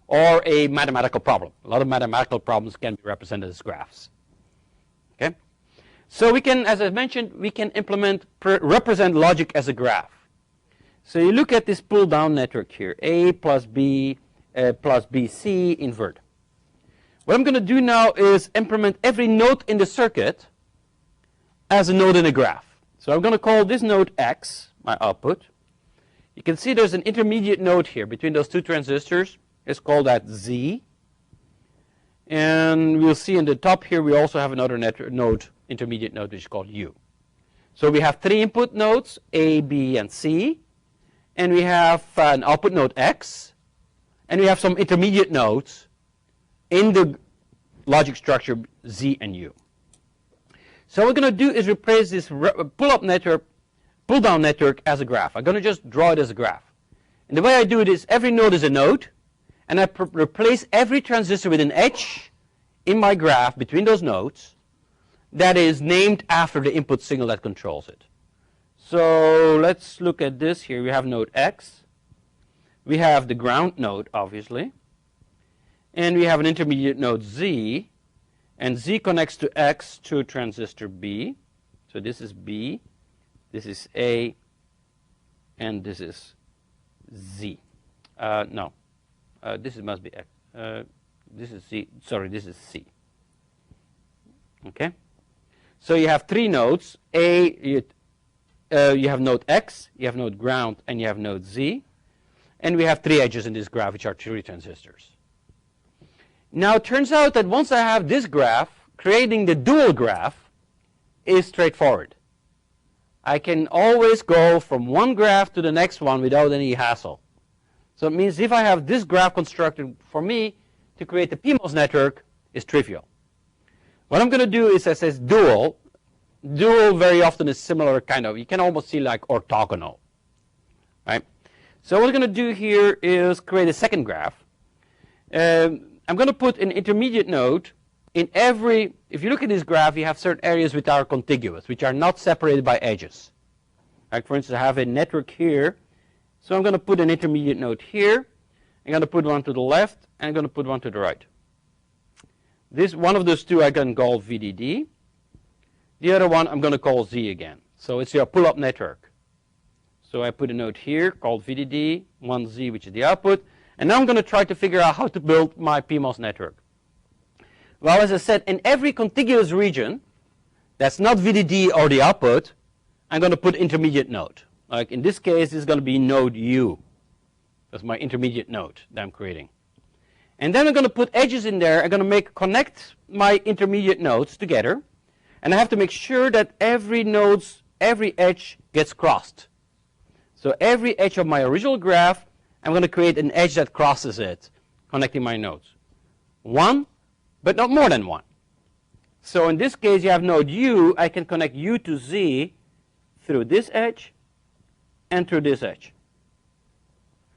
Or a mathematical problem. A lot of mathematical problems can be represented as graphs. Okay? So we can, as I mentioned, we can represent logic as a graph. So you look at this pull-down network here, A plus B plus BC invert. What I'm going to do now is implement every node in the circuit as a node in a graph. So I'm going to call this node X, my output. You can see there's an intermediate node here between those two transistors. It's called that Z. And we'll see in the top here we also have another node, intermediate node, which is called U. So we have three input nodes, A, B, and C. And we have an output node X. And we have some intermediate nodes in the logic structure Z and U. So what we're going to do is replace this pull-down network as a graph. I'm going to just draw it as a graph. And the way I do it is every node is a node, and I replace every transistor with an edge in my graph between those nodes that is named after the input signal that controls it. So let's look at this here. We have node X. We have the ground node, obviously. And we have an intermediate node Z. And Z connects to X to transistor B. So this is B. This is A. And this is Z. No. This must be X. This is Z. Sorry, this is C. Okay? So you have three nodes. You have node X, you have node ground, and you have node Z. And we have three edges in this graph, which are three transistors. Now, it turns out that once I have this graph, creating the dual graph is straightforward. I can always go from one graph to the next one without any hassle. So it means if I have this graph constructed, for me to create the PMOS network is trivial. What I'm going to do is, I says dual. Dual very often is similar kind of, you can almost see like orthogonal. Right? So what we're going to do here is create a second graph. I'm going to put an intermediate node in every, if you look at this graph, you have certain areas which are contiguous, which are not separated by edges. Like for instance, I have a network here. So I'm going to put an intermediate node here. I'm going to put one to the left, and I'm going to put one to the right. This one of those two I can call VDD. The other one I'm going to call Z again. So it's your pull-up network. So I put a node here called VDD, one Z, which is the output. And now I'm going to try to figure out how to build my PMOS network. Well, as I said, in every contiguous region that's not VDD or the output, I'm going to put intermediate node. Like in this case, this is going to be node U. That's my intermediate node that I'm creating. And then I'm going to put edges in there. I'm going to connect my intermediate nodes together. And I have to make sure that every edge gets crossed. So every edge of my original graph, I'm going to create an edge that crosses it, connecting my nodes. One, but not more than one. So in this case, you have node U. I can connect U to Z through this edge and through this edge.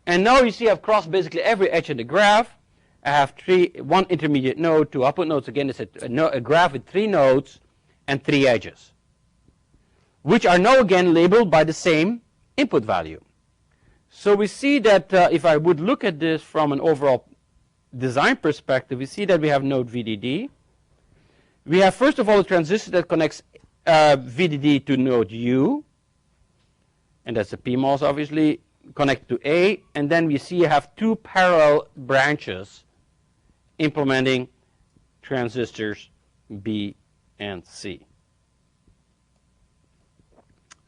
And now you see I've crossed basically every edge in the graph. I have one intermediate node, two output nodes. Again, it's a graph with three nodes and three edges, which are now again labeled by the same input value. So we see that if I would look at this from an overall design perspective, we see that we have node VDD. We have, first of all, a transistor that connects VDD to node U. And that's a PMOS, obviously, connected to A. And then we see you have two parallel branches implementing transistors B and C.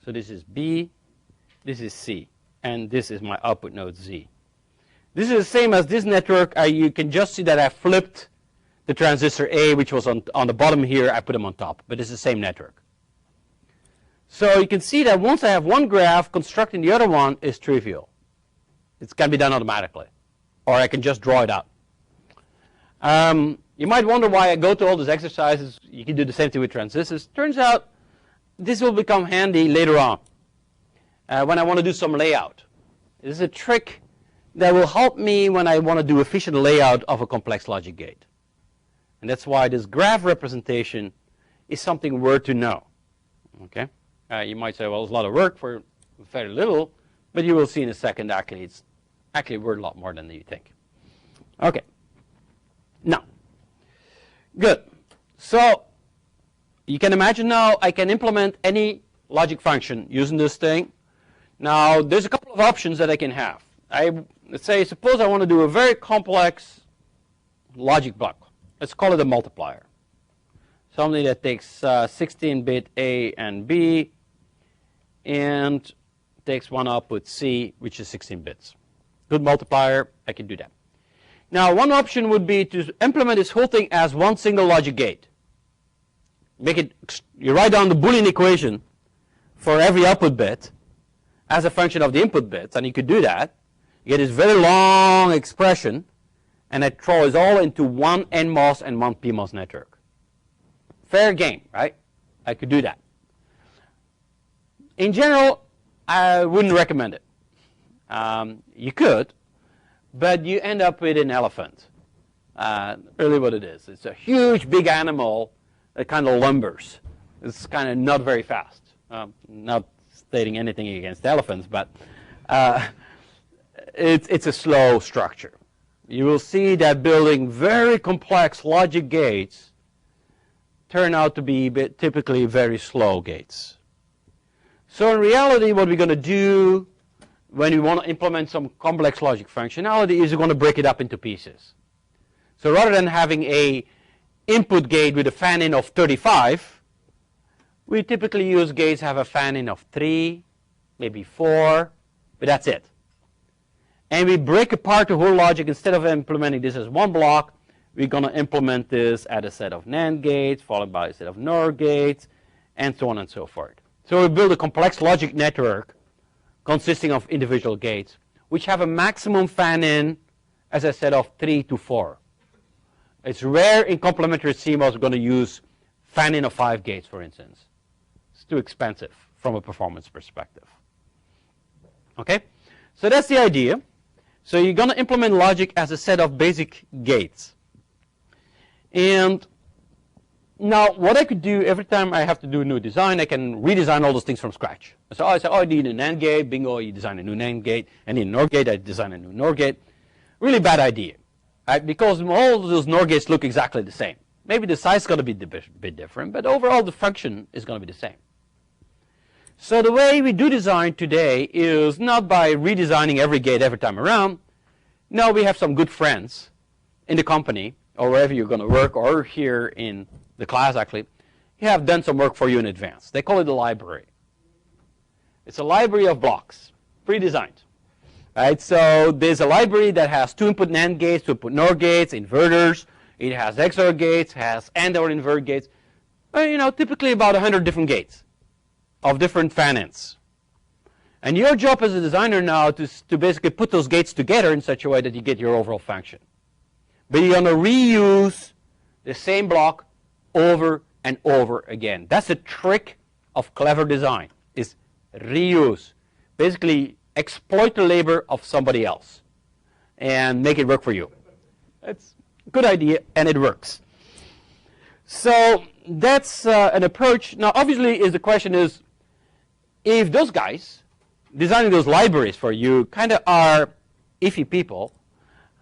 So this is B, this is C, and this is my output node Z. This is the same as this network. You can just see that I flipped the transistor A, which was on the bottom here, I put them on top, but it's the same network. So you can see that once I have one graph, constructing the other one is trivial. It can be done automatically, or I can just draw it out. You might wonder why I go to all these exercises. You can do the same thing with transistors. Turns out this will become handy later on when I want to do some layout. This is a trick that will help me when I want to do efficient layout of a complex logic gate. And that's why this graph representation is something worth to know. Okay? You might say, well, it's a lot of work for very little, but you will see in a second actually it's actually worth a lot more than you think. Okay. Now, good. So you can imagine now I can implement any logic function using this thing. Now, there's a couple of options that I can have. Let's say, suppose I want to do a very complex logic block. Let's call it a multiplier. Something that takes 16-bit A and B and takes one output C, which is 16 bits. Good multiplier, I can do that. Now, one option would be to implement this whole thing as one single logic gate. You write down the Boolean equation for every output bit as a function of the input bits, and you could do that. You get this very long expression, and it throws all into one NMOS and one PMOS network. Fair game, right? I could do that. In general, I wouldn't recommend it. You could, but you end up with an elephant. Really what it is. It's a huge, big animal that kind of lumbers. It's kind of not very fast. Not stating anything against elephants, but it's a slow structure. You will see that building very complex logic gates turn out to be typically very slow gates. So in reality, what we're going to do when we want to implement some complex logic functionality is we're going to break it up into pieces. So rather than having a input gate with a fan-in of 35, we typically use gates that have a fan-in of 3, maybe 4, but that's it. And we break apart the whole logic. Instead of implementing this as one block, we're going to implement this at a set of NAND gates, followed by a set of NOR gates, and so on and so forth. So we build a complex logic network consisting of individual gates, which have a maximum fan-in, as I said, of 3 to 4. It's rare in complementary CMOS we're going to use fan-in of 5 gates, for instance. It's too expensive from a performance perspective. Okay? So that's the idea. So you're going to implement logic as a set of basic gates. And now what I could do every time I have to do a new design, I can redesign all those things from scratch. So I say, oh, I need a NAND gate. Bingo, you design a new NAND gate. I need a NOR gate. I design a new NOR gate. Really bad idea. Right? Because all of those NOR gates look exactly the same. Maybe the size is going to be a bit different, but overall the function is going to be the same. So the way we do design today is not by redesigning every gate every time around. No, we have some good friends in the company, or wherever you're going to work, or here in the class actually, who have done some work for you in advance. They call it a library. It's a library of blocks, pre-designed. Right? So there's a library that has 2 input NAND gates, 2 input NOR gates, inverters. It has XOR gates, has AND or invert gates. Typically about 100 different gates of different fan-ins. And your job as a designer now is to basically put those gates together in such a way that you get your overall function. But you're going to reuse the same block over and over again. That's the trick of clever design, is reuse. Basically, exploit the labor of somebody else and make it work for you. It's a good idea, and it works. So that's an approach. Now, obviously, the question is, if those guys designing those libraries for you kind of are iffy people,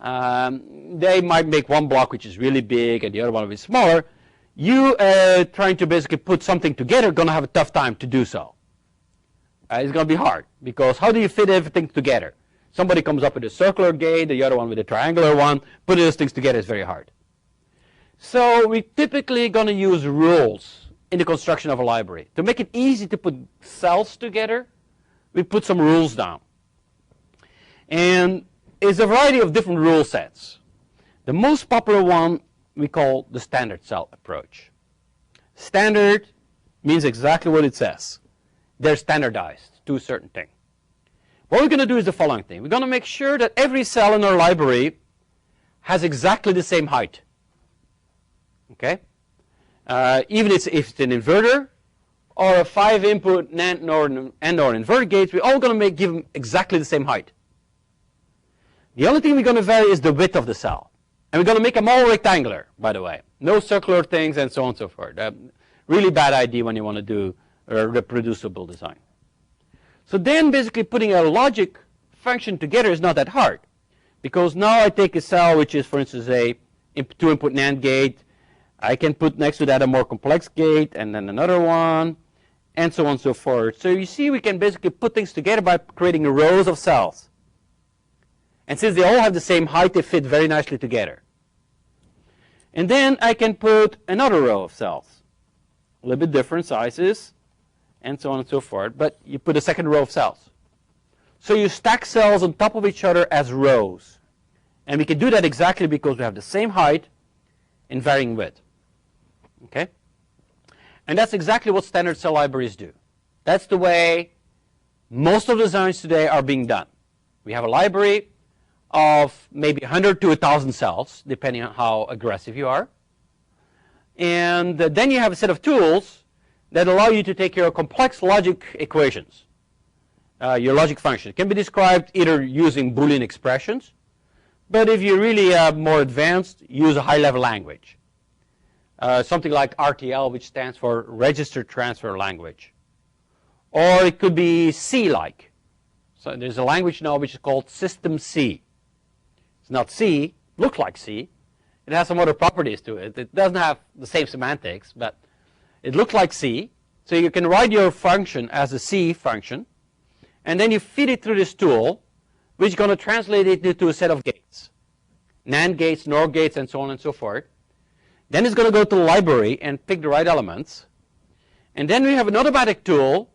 they might make one block which is really big and the other one is smaller. You trying to basically put something together going to have a tough time to do so. It's going to be hard, because how do you fit everything together? Somebody comes up with a circular gate, the other one with a triangular one. Putting those things together is very hard. So we typically going to use rules in the construction of a library. To make it easy to put cells together, we put some rules down. And it's a variety of different rule sets. The most popular one we call the standard cell approach. Standard means exactly what it says. They're standardized to a certain thing. What we're going to do is the following thing. We're going to make sure that every cell in our library has exactly the same height. Okay? Even if it's an inverter or a 5-input NAND or inverter gate, we're all going to give them exactly the same height. The only thing we're going to vary is the width of the cell. And we're going to make them all rectangular, by the way. No circular things and so on and so forth. Really bad idea when you want to do a reproducible design. So then basically putting a logic function together is not that hard. Because now I take a cell which is, for instance, a 2-input NAND gate. I can put next to that a more complex gate and then another one, and so on and so forth. So you see we can basically put things together by creating rows of cells. And since they all have the same height, they fit very nicely together. And then I can put another row of cells, a little bit different sizes, and so on and so forth. But you put a second row of cells. So you stack cells on top of each other as rows. And we can do that exactly because we have the same height in varying width. Okay? And that's exactly what standard cell libraries do. That's the way most of the designs today are being done. We have a library of maybe 100 to 1,000 cells, depending on how aggressive you are. And then you have a set of tools that allow you to take care of complex logic equations. Your logic function can be described either using Boolean expressions, but if you're really more advanced, use a high-level language. Something like RTL, which stands for Register Transfer Language. Or it could be C-like. So there's a language now which is called System C. It's not C, looks like C. It has some other properties to it. It doesn't have the same semantics, but it looks like C. So you can write your function as a C function, and then you feed it through this tool, which is going to translate it into a set of gates. NAND gates, NOR gates, and so on and so forth. Then it's going to go to the library and pick the right elements. And then we have an automatic tool,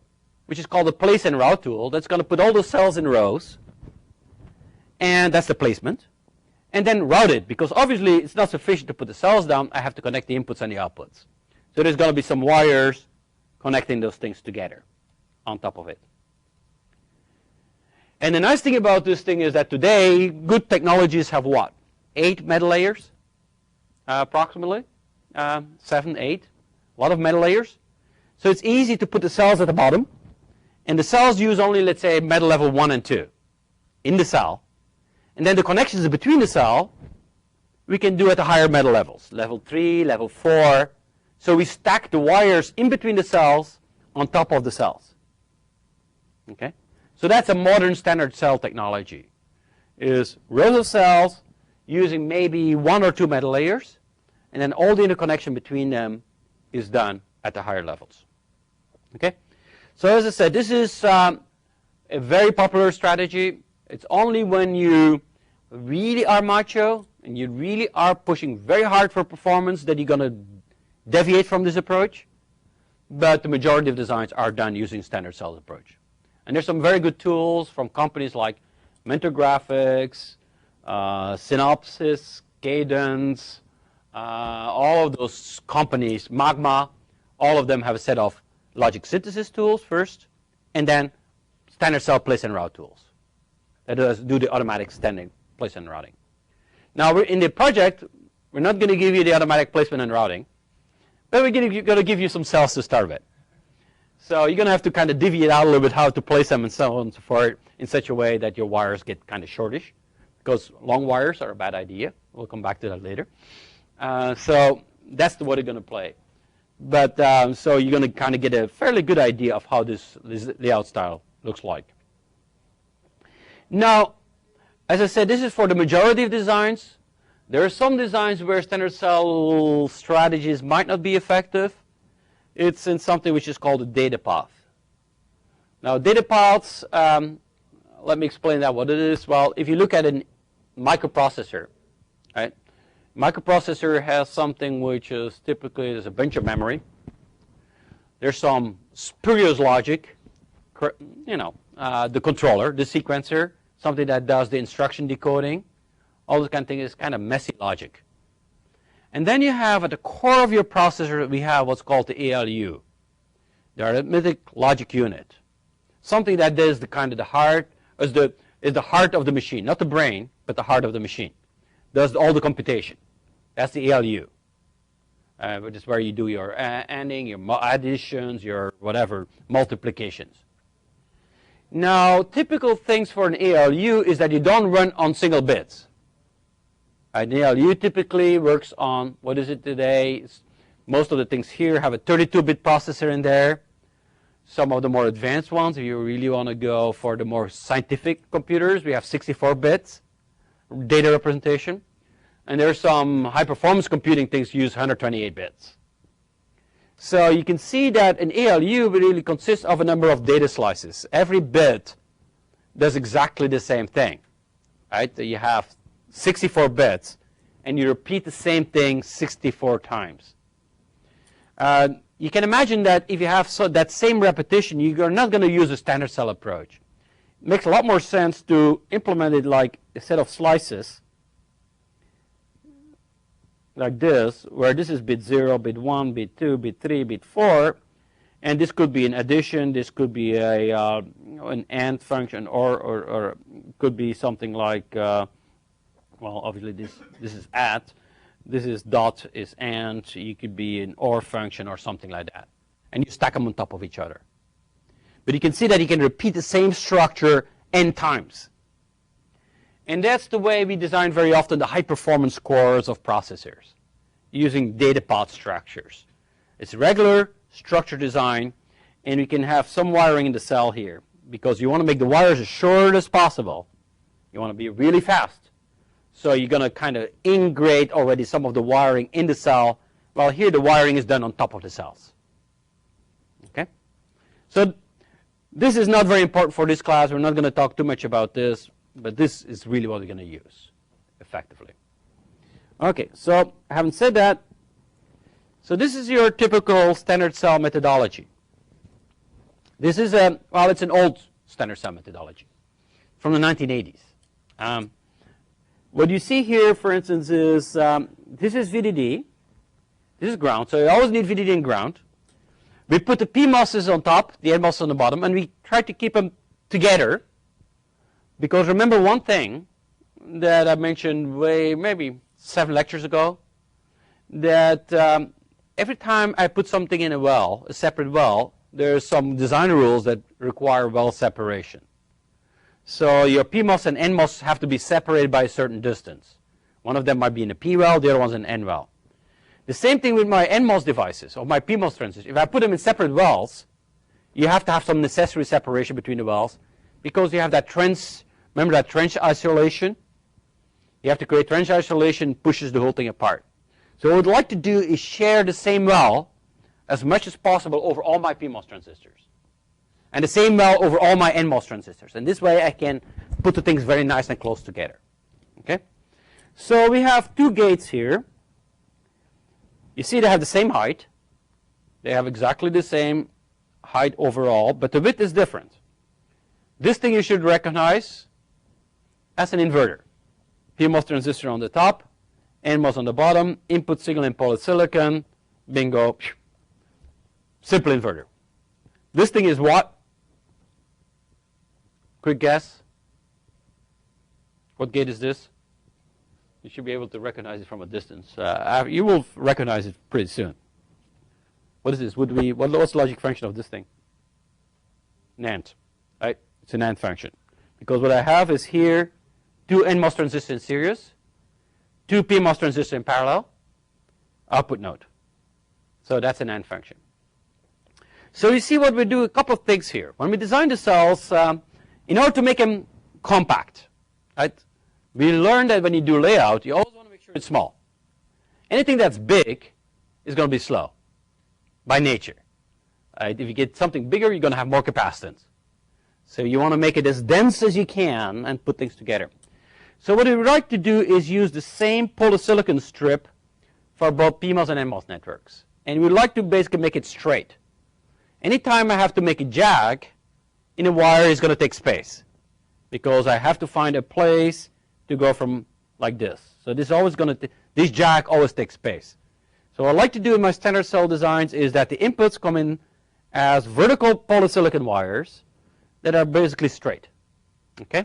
which is called the place and route tool, that's going to put all the cells in rows. And that's the placement. And then route it, because obviously it's not sufficient to put the cells down. I have to connect the inputs and the outputs. So there's going to be some wires connecting those things together on top of it. And the nice thing about this thing is that today, good technologies have what? 8 metal layers, approximately. 7, 8. A lot of metal layers. So it's easy to put the cells at the bottom. And the cells use only, let's say, metal level 1 and 2 in the cell. And then the connections between the cell, we can do at the higher metal levels. Level 3, level 4. So we stack the wires in between the cells on top of the cells. Okay? So that's a modern standard cell technology. Is rows of cells using maybe 1 or 2 metal layers, and then all the interconnection between them is done at the higher levels. Okay? So as I said, this is a very popular strategy. It's only when you really are macho and you really are pushing very hard for performance that you're going to deviate from this approach. But the majority of designs are done using standard cells approach. And there's some very good tools from companies like Mentor Graphics, Synopsys, Cadence, all of those companies, Magma, all of them have a set of logic synthesis tools first, and then standard cell place and route tools that do the automatic standing place and routing. Now, in the project, we're not going to give you the automatic placement and routing, but we're going to give you some cells to start with. So you're going to have to kind of divvy it out a little bit how to place them and so on and so forth in such a way that your wires get kind of shortish, because long wires are a bad idea. We'll come back to that later. So that's what you're going to play. But so you're going to kind of get a fairly good idea of how this layout style looks like. Now, as I said, this is for the majority of designs. There are some designs where standard cell strategies might not be effective. It's in something which is called a data path. Now, data paths, let me explain that what it is. Well, if you look at a microprocessor, right? Microprocessor has something which is typically there's a bunch of memory. There's some spurious logic, the controller, the sequencer, something that does the instruction decoding. All this kind of thing is kind of messy logic. And then you have at the core of your processor, we have what's called the ALU, the arithmetic logic unit. Something that is the kind of the heart, is the heart of the machine, not the brain, but the heart of the machine. Does all the computation. That's the ALU, which is where you do your ANDing, your additions, your whatever, multiplications. Now, typical things for an ALU is that you don't run on single bits. An ALU typically works on, what is it today? Most of the things here have a 32-bit processor in there. Some of the more advanced ones, if you really want to go for the more scientific computers, we have 64 bits data representation. And there's some high-performance computing things use 128 bits. So you can see that an ALU really consists of a number of data slices. Every bit does exactly the same thing, right? You have 64 bits, and you repeat the same thing 64 times. You can imagine that if you have that same repetition, you're not going to use a standard cell approach. It makes a lot more sense to implement it like a set of slices, like this, where this is bit 0, bit 1, bit 2, bit 3, bit 4, and this could be an addition, this could be an AND function, or could be something like, well, obviously this is add, this is dot is AND, you could be an OR function or something like that. And you stack them on top of each other. But you can see that you can repeat the same structure n times. And that's the way we design very often the high-performance cores of processors, using data pod structures. It's regular structure design, and we can have some wiring in the cell here, because you want to make the wires as short as possible. You want to be really fast. So you're going to kind of integrate already some of the wiring in the cell, while here the wiring is done on top of the cells. Okay? So this is not very important for this class. We're not going to talk too much about this, but this is really what we're going to use effectively. Okay, so having said that, so this is your typical standard cell methodology. This is well, it's an old standard cell methodology from the 1980s. What you see here, for instance, is this is VDD. This is ground, so you always need VDD and ground. We put the PMOSs on top, the NMOS on the bottom, and we try to keep them together. Because remember one thing that I mentioned maybe 7 lectures ago, that every time I put something in a well, a separate well, there's some design rules that require well separation. So your PMOS and NMOS have to be separated by a certain distance. One of them might be in a P well, the other one's in an N well. The same thing with my NMOS devices, or my PMOS transistors. If I put them in separate wells, you have to have some necessary separation between the wells, because you have that trench, remember that trench isolation? You have to create trench isolation, pushes the whole thing apart. So what I would like to do is share the same well as much as possible over all my PMOS transistors. And the same well over all my NMOS transistors. And this way I can put the things very nice and close together. Okay? So we have 2 gates here. You see they have the same height. They have exactly the same height overall, but the width is different. This thing you should recognize as an inverter. PMOS transistor on the top, NMOS on the bottom, input signal in polysilicon, bingo, simple inverter. This thing is what? Quick guess? What gate is this? You should be able to recognize it from a distance. You will recognize it pretty soon. What is this? What's the logic function of this thing? NAND, right? It's a NAND function. Because what I have is here 2 NMOS transistors in series, 2 PMOS transistors in parallel, output node. So that's a NAND function. So you see what we do, a couple of things here. When we design the cells, in order to make them compact, right, we learned that when you do layout, you always want to make sure it's small. Anything that's big is going to be slow by nature. Right? If you get something bigger, you're going to have more capacitance. So you want to make it as dense as you can and put things together. So what we would like to do is use the same polysilicon strip for both PMOS and NMOS networks. And we'd like to basically make it straight. Anytime I have to make a jag in a wire, it's going to take space, because I have to find a place to go from like this. So this is always going to This jack always takes space. So what I like to do in my standard cell designs is that the inputs come in as vertical polysilicon wires that are basically straight. Okay?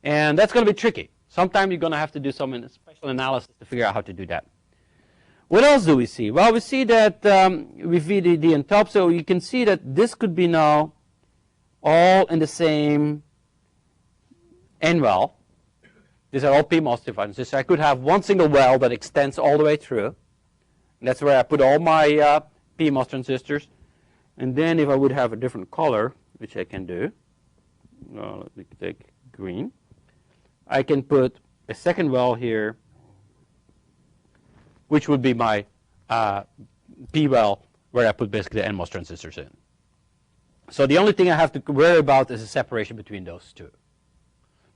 And that's going to be tricky. Sometimes you're going to have to do some special analysis to figure out how to do that. What else do we see? Well, we see that with VDD on top, so you can see that this could be now all in the same N well. These are all PMOS devices. So I could have one single well that extends all the way through. And that's where I put all my PMOS transistors. And then if I would have a different color, which I can do, well, let me take green. I can put a second well here, which would be my P well, where I put basically the NMOS transistors in. So the only thing I have to worry about is the separation between those two.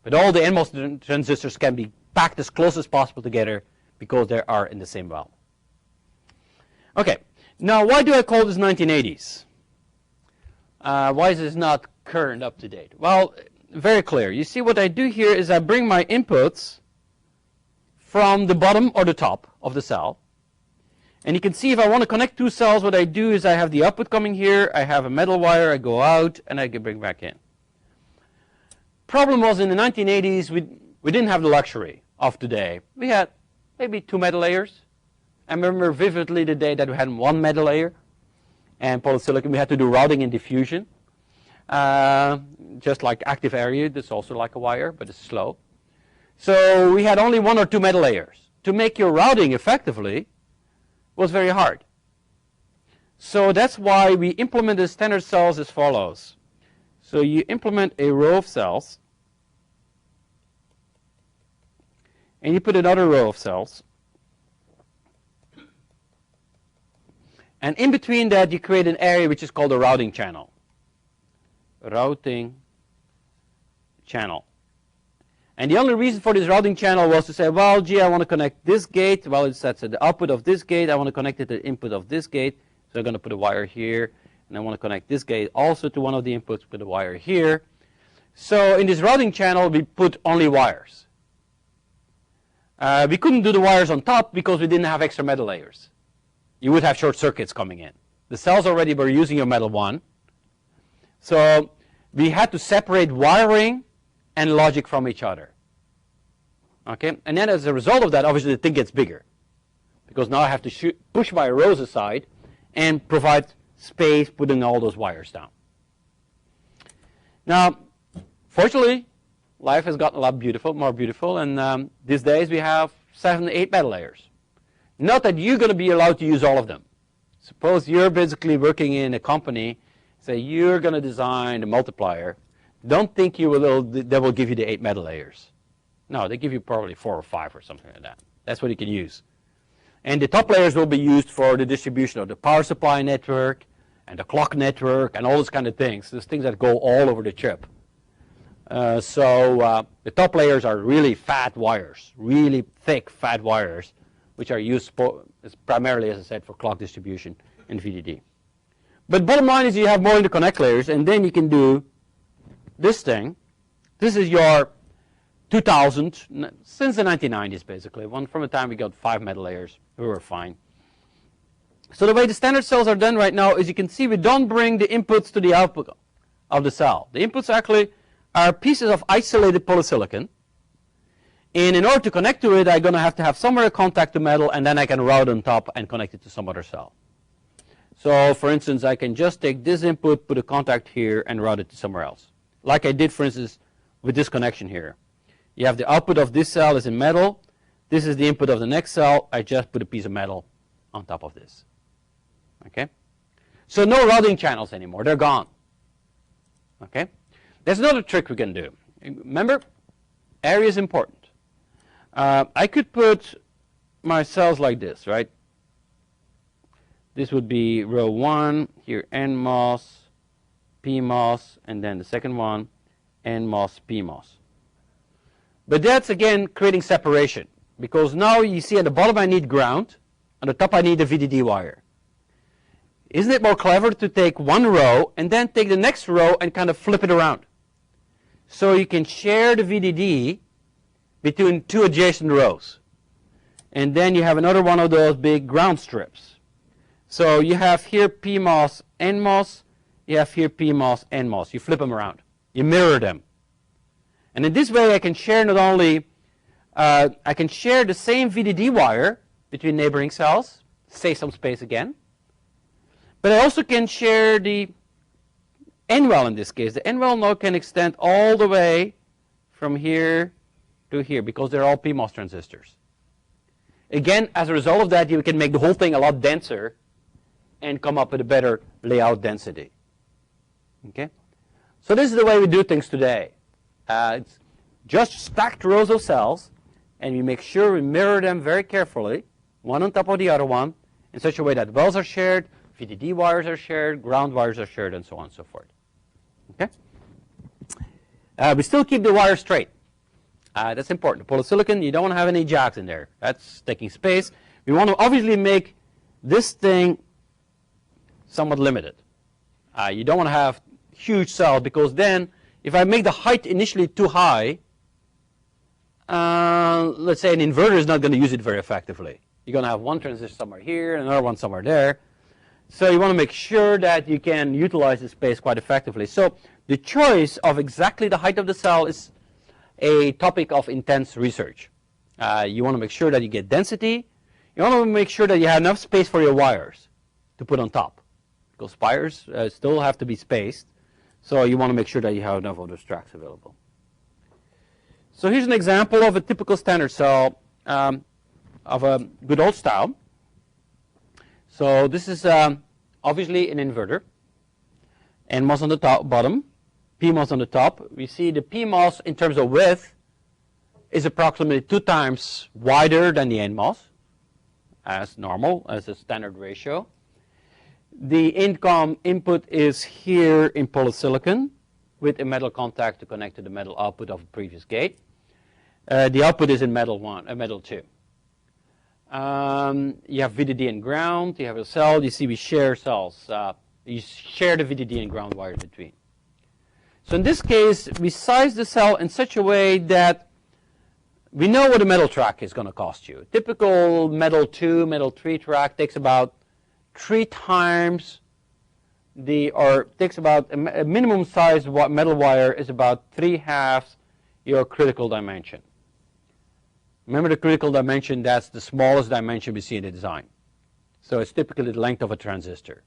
But all the NMOS transistors can be packed as close as possible together because they are in the same well. Okay, now why do I call this 1980s? Why is this not current, up to date? Well, very clear. You see what I do here is I bring my inputs from the bottom or the top of the cell. And you can see if I want to connect two cells, what I do is I have the output coming here, I have a metal wire, I go out, and I can bring back in. Problem was in the 1980s, we didn't have the luxury of today. We had maybe 2 metal layers. I remember vividly the day that we had 1 metal layer and polysilicon. We had to do routing and diffusion. Just like active area, that's also like a wire, but it's slow. So we had only 1 or 2 metal layers. To make your routing effectively was very hard. So that's why we implemented standard cells as follows. So you implement a row of cells, and you put another row of cells. And in between that, you create an area which is called a routing channel. Routing channel. And the only reason for this routing channel was to say, well, gee, I want to connect this gate. Well, it's at the output of this gate. I want to connect it to the input of this gate. So I'm going to put a wire here. And I want to connect this gate also to one of the inputs, put a wire here. So in this routing channel, we put only wires. We couldn't do the wires on top because we didn't have extra metal layers. You would have short circuits coming in. The cells already were using your metal 1. So we had to separate wiring and logic from each other. Okay? And then as a result of that, obviously the thing gets bigger. Because now I have to push my rows aside and provide space putting all those wires down. Now, fortunately, life has gotten a lot more beautiful, and these days we have 7 to 8 metal layers. Not that you're going to be allowed to use all of them. Suppose you're basically working in a company, say you're going to design a multiplier. Don't think they will give you the 8 metal layers. No, they give you probably 4 or 5 or something like that. That's what you can use. And the top layers will be used for the distribution of the power supply network and the clock network and all those kind of things. Those things that go all over the chip. So the top layers are really fat wires, really thick, fat wires, which are used primarily, as I said, for clock distribution and VDD. But bottom line is you have more interconnect layers, and then you can do this thing. This is your 2000, since the 1990s basically. From the time we got 5 metal layers, we were fine. So the way the standard cells are done right now is you can see we don't bring the inputs to the output of the cell. The inputs actually are pieces of isolated polysilicon. And in order to connect to it, I'm going to have somewhere a contact to metal, and then I can route on top and connect it to some other cell. So for instance, I can just take this input, put a contact here, and route it to somewhere else. Like I did, for instance, with this connection here. You have the output of this cell is in metal. This is the input of the next cell. I just put a piece of metal on top of this. Okay? So no routing channels anymore. They're gone. Okay? There's another trick we can do. Remember, area is important. I could put my cells like this, right? This would be row 1, here NMOS, PMOS, and then the second one, NMOS, PMOS. But that's, again, creating separation. Because now you see at the bottom I need ground, on the top I need a VDD wire. Isn't it more clever to take one row and then take the next row and kind of flip it around? So you can share the VDD between 2 adjacent rows. and then you have another one of those big ground strips. So you have here PMOS, NMOS, you have here PMOS, NMOS. You flip them around. You mirror them. And in this way I can share not only, I can share the same VDD wire between neighboring cells, save some space again, but I also can share the N-well in this case. The N-well node can extend all the way from here to here because they're all PMOS transistors. Again, as a result of that, you can make the whole thing a lot denser and come up with a better layout density. Okay? So this is the way we do things today. It's just stacked rows of cells, and we make sure we mirror them very carefully, one on top of the other one, in such a way that wells are shared, VDD wires are shared, ground wires are shared, and so on and so forth. Okay? We still keep the wire straight. That's important. The polysilicon, you don't want to have any jacks in there. That's taking space. We want to obviously make this thing somewhat limited. You don't want to have huge cells because then if I make the height initially too high, let's say an inverter is not going to use it very effectively. You're going to have one transistor somewhere here, another one somewhere there. So you want to make sure that you can utilize the space quite effectively. So the choice of exactly the height of the cell is a topic of intense research. You want to make sure that you get density. You want to make sure that you have enough space for your wires to put on top. Because wires still have to be spaced. So you want to make sure that you have enough of those tracks available. So here's an example of a typical standard cell of a good old style. So this is obviously an inverter. NMOS on the top, bottom, PMOS on the top. We see the PMOS in terms of width is approximately 2 times wider than the NMOS, as normal, as a standard ratio. The income input is here in polysilicon with a metal contact to connect to the metal output of the previous gate. The output is in metal 2. You have VDD and ground. You have a cell. You see we share cells. You share the VDD and ground wire between. So in this case, we size the cell in such a way that we know what a metal track is going to cost you. Typical metal 2, metal 3 track takes about 3 times takes about a minimum size metal wire is about 3/2 your critical dimension. Remember the critical dimension, that's the smallest dimension we see in the design. So it's typically the length of a transistor.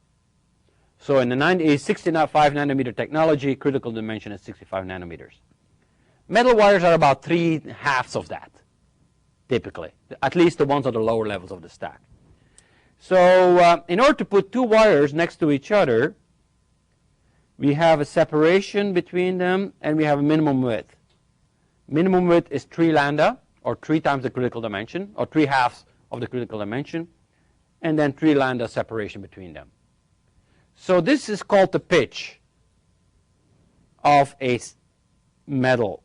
So in the 65 nanometer technology, critical dimension is 65 nanometers. Metal wires are about 3/2 of that, typically, at least the ones at the lower levels of the stack. So in order to put 2 wires next to each other, we have a separation between them, and we have a minimum width. Minimum width is 3 lambda, or 3 times the critical dimension, or 3/2 of the critical dimension, and then 3 lambda separation between them. So this is called the pitch of a metal.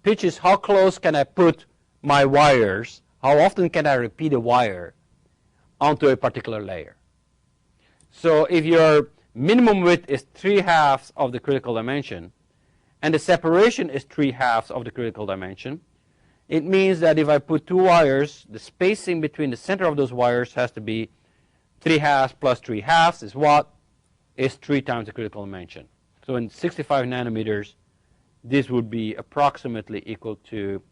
Pitch is how close can I put my wires, how often can I repeat a wire onto a particular layer. So if your minimum width is 3/2 of the critical dimension, and the separation is 3/2 of the critical dimension, it means that if I put 2 wires, the spacing between the center of those wires has to be 3/2 plus 3/2 is what? Is 3 times the critical dimension. So in 65 nanometers, this would be approximately equal to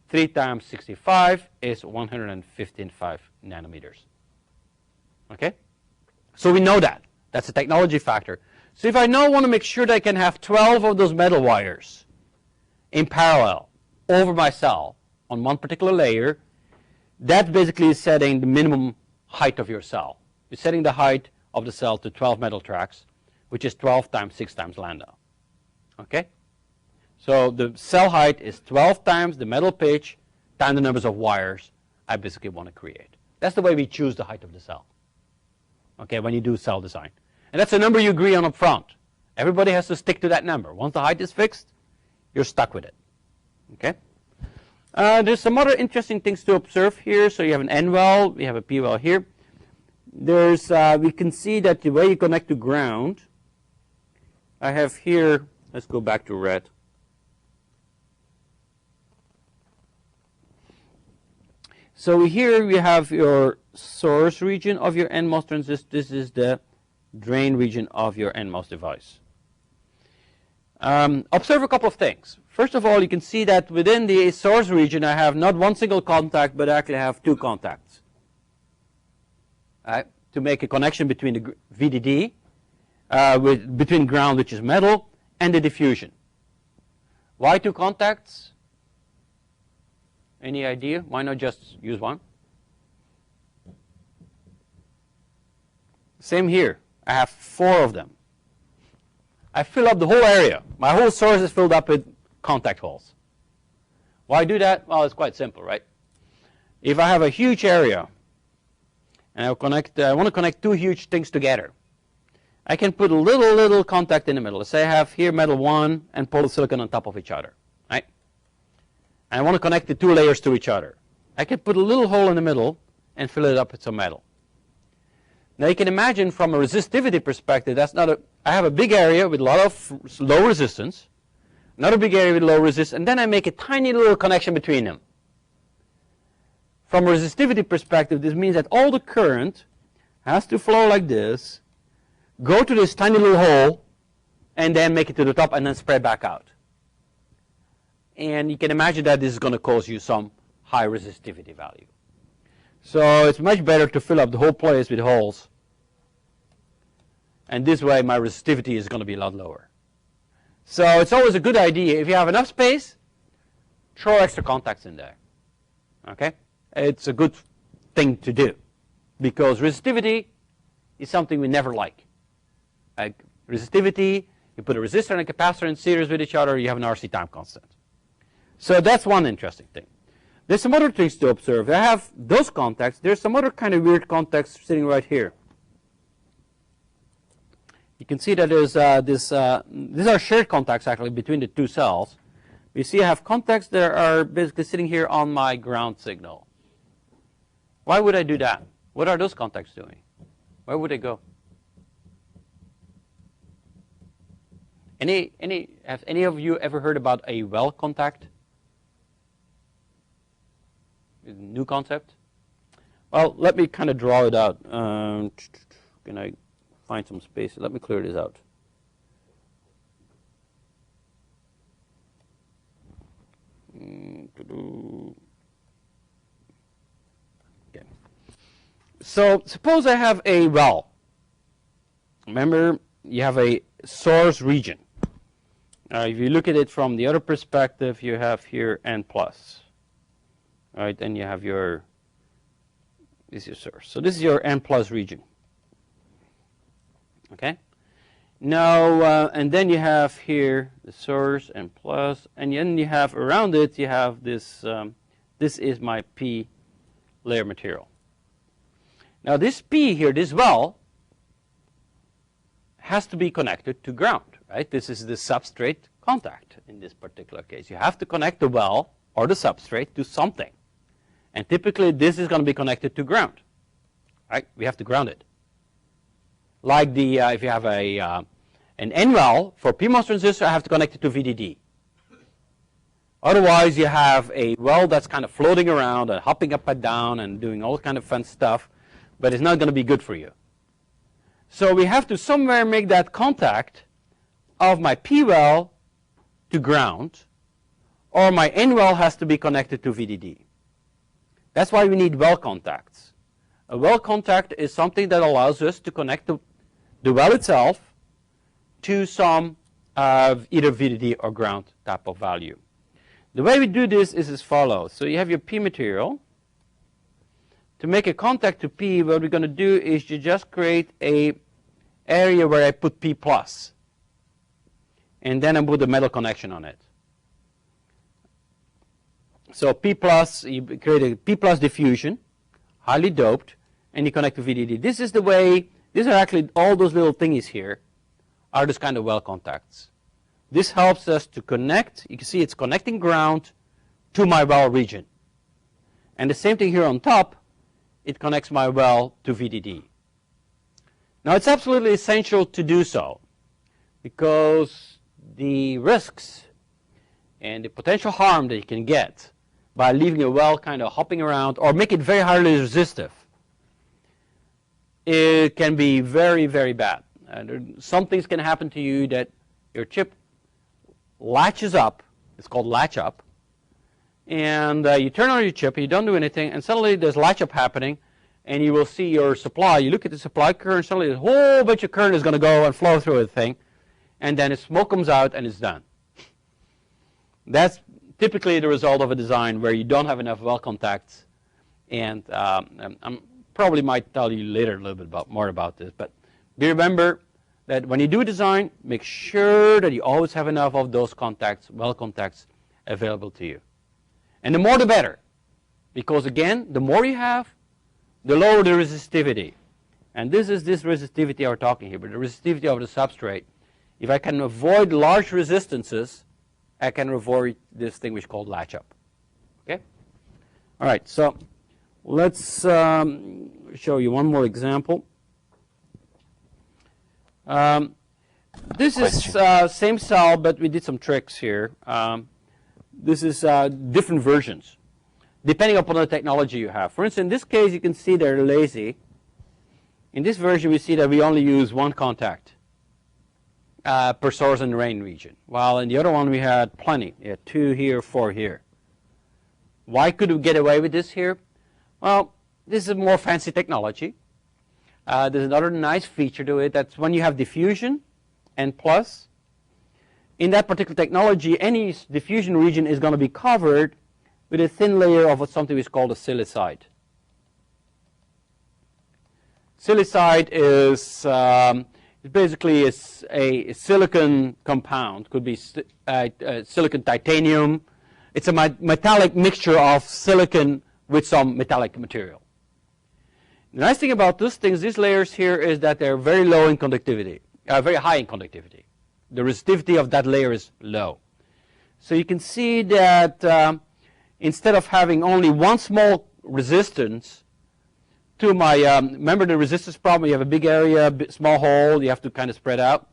3 times 65 is 115.5 nanometers. Okay? So we know that. That's a technology factor. So if I now want to make sure that I can have 12 of those metal wires in parallel over my cell on one particular layer, that basically is setting the minimum height of your cell. You're setting the height of the cell to 12 metal tracks, which is 12 times 6 times lambda. Okay? So the cell height is 12 times the metal pitch times the numbers of wires I basically want to create. That's the way we choose the height of the cell. Okay, when you do cell design. And that's a number you agree on up front. Everybody has to stick to that number. Once the height is fixed, you're stuck with it. Okay? There's some other interesting things to observe here. So you have an N well, we have a P well here. There's, we can see that the way you connect to ground, I have here, let's go back to red. So here we have your source region of your NMOS transistor. This is the drain region of your NMOS device. Observe a couple of things. First of all, you can see that within the source region, I have not one single contact, but I actually have two contacts. To make a connection between the VDD, between ground, which is metal, and the diffusion. Why two contacts? Any idea? Why not just use one? Same here. I have 4 of them. I fill up the whole area. My whole source is filled up with contact holes. Why do that? Well, it's quite simple, right? If I have a huge area and I want to connect 2 huge things together, I can put a little contact in the middle. Let's say I have here metal 1 and polysilicon on top of each other, right? And I want to connect the 2 layers to each other. I can put a little hole in the middle and fill it up with some metal. Now you can imagine from a resistivity perspective, I have a big area with a lot of low resistance, another big area with low resistance, and then I make a tiny little connection between them. From a resistivity perspective, this means that all the current has to flow like this, go to this tiny little hole, and then make it to the top and then spread back out. And you can imagine that this is going to cause you some high resistivity value. So it's much better to fill up the whole place with holes. And this way my resistivity is going to be a lot lower. So it's always a good idea, if you have enough space, throw extra contacts in there. Okay? It's a good thing to do. Because resistivity is something we never like. Resistivity, you put a resistor and a capacitor in series with each other, you have an RC time constant. So that's one interesting thing. There's some other things to observe. I have those contacts. There's some other kind of weird contacts sitting right here. You can see that there's these are shared contacts actually between the 2 cells. You see I have contacts that are basically sitting here on my ground signal. Why would I do that? What are those contacts doing? Where would they go? Have any of you ever heard about a well contact? New concept? Well, let me kind of draw it out. Can I find some space? Let me clear this out. Okay. So suppose I have a well. Remember, you have a source region. If you look at it from the other perspective, you have here N+. Right, and you have this is your source. So this is your N+ region. Okay. Now, and then you have here the source N+, and then you have around it, you have this. This is my P layer material. Now this P here, this well, has to be connected to ground. Right. This is the substrate contact in this particular case. You have to connect the well or the substrate to something. And typically, this is going to be connected to ground. Right? We have to ground it. Like if you have an N well for PMOS transistor, I have to connect it to VDD. Otherwise, you have a well that's kind of floating around and hopping up and down and doing all kind of fun stuff, but it's not going to be good for you. So we have to somewhere make that contact of my P well to ground, or my N well has to be connected to VDD. That's why we need well contacts. A well contact is something that allows us to connect the well itself to some either VDD or ground type of value. The way we do this is as follows. So you have your P material. To make a contact to P, what we're going to do is you just create a area where I put P+. And then I put a metal connection on it. So P+, you create a P+ diffusion, highly doped, and you connect to VDD. This is the way, these are actually all those little thingies here, are those kind of well contacts. This helps us to connect, you can see it's connecting ground to my well region. And the same thing here on top, it connects my well to VDD. Now it's absolutely essential to do so, because the risks and the potential harm that you can get by leaving a well kind of hopping around or make it very highly resistive, it can be very, very bad. Some things can happen to you that your chip latches up. It's called latch up. And you turn on your chip, you don't do anything, and suddenly there's latch up happening, and you will see your supply. You look at the supply current, suddenly a whole bunch of current is going to go and flow through the thing, and then smoke comes out and it's done. That's typically the result of a design where you don't have enough well contacts, and I probably might tell you later a little bit more about this, but be remember that when you do a design, make sure that you always have enough of those contacts, well contacts, available to you. And the more the better, because again, the more you have, the lower the resistivity. And this is this resistivity we're talking here, but the resistivity of the substrate. If I can avoid large resistances, I can avoid this thing which is called latch up. Okay? All right, so let's show you one more example. This is same cell, but we did some tricks here. This is different versions, depending upon the technology you have. For instance, in this case, you can see they're lazy. In this version, we see that we only use one contact per source and drain region, while in the other one, we had plenty. We had 2 here, 4 here. Why could we get away with this here? Well, this is more fancy technology. There's another nice feature to it. That's when you have diffusion and plus. In that particular technology, any diffusion region is going to be covered with a thin layer of something which is called a silicide. Silicide is basically a silicon compound. Could be silicon titanium. It's a metallic mixture of silicon with some metallic material. The nice thing about these layers here is that they're very low in conductivity, very high in conductivity. The resistivity of that layer is low. So you can see that instead of having only one small resistance to my, remember the resistance problem, you have a big area, small hole, you have to kind of spread out.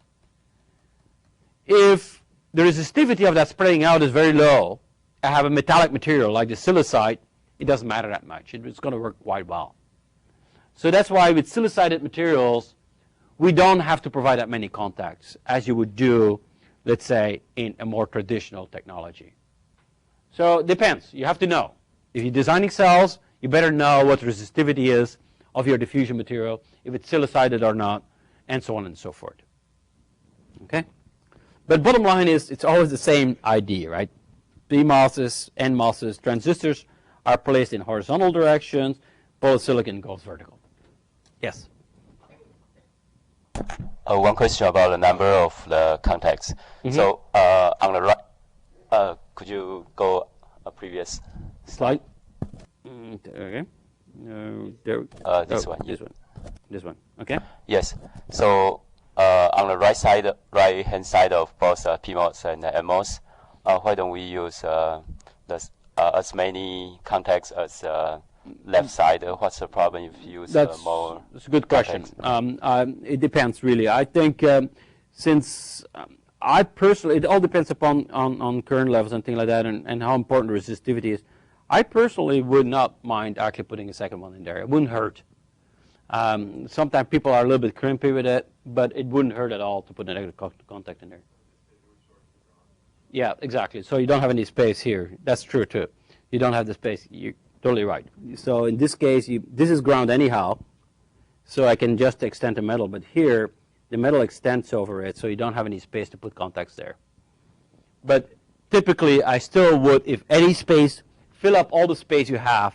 If the resistivity of that spreading out is very low, I have a metallic material like the silicide, it doesn't matter that much. It's going to work quite well. So that's why with silicided materials, we don't have to provide that many contacts as you would do, let's say, in a more traditional technology. So it depends. You have to know. If you're designing cells, you better know what the resistivity is of your diffusion material, if it's silicided or not, and so on and so forth. Okay? But bottom line is, it's always the same idea, right? PMOSes, NMOSes, transistors are placed in horizontal directions, polysilicon goes vertical. Yes? One question about the number of the contacts. Mm-hmm. So on the right, could you go a previous slide? Okay. This one. This one. This one. Okay. Yes. So on the right hand side of both PMOS and NMOS, why don't we use as many contacts as left side? What's the problem if you use more? That's a good question. It depends really. I think since I personally, it all depends upon on current levels and things like that, and how important resistivity is. I personally would not mind actually putting a second one in there. It wouldn't hurt. Sometimes people are a little bit crimpy with it, but it wouldn't hurt at all to put a negative contact in there. Yeah, exactly. So you don't have any space here. That's true too. You don't have the space. You're totally right. So in this case, this is ground anyhow, so I can just extend the metal. But here, the metal extends over it, so you don't have any space to put contacts there. But typically, I still would, if any space, fill up all the space you have,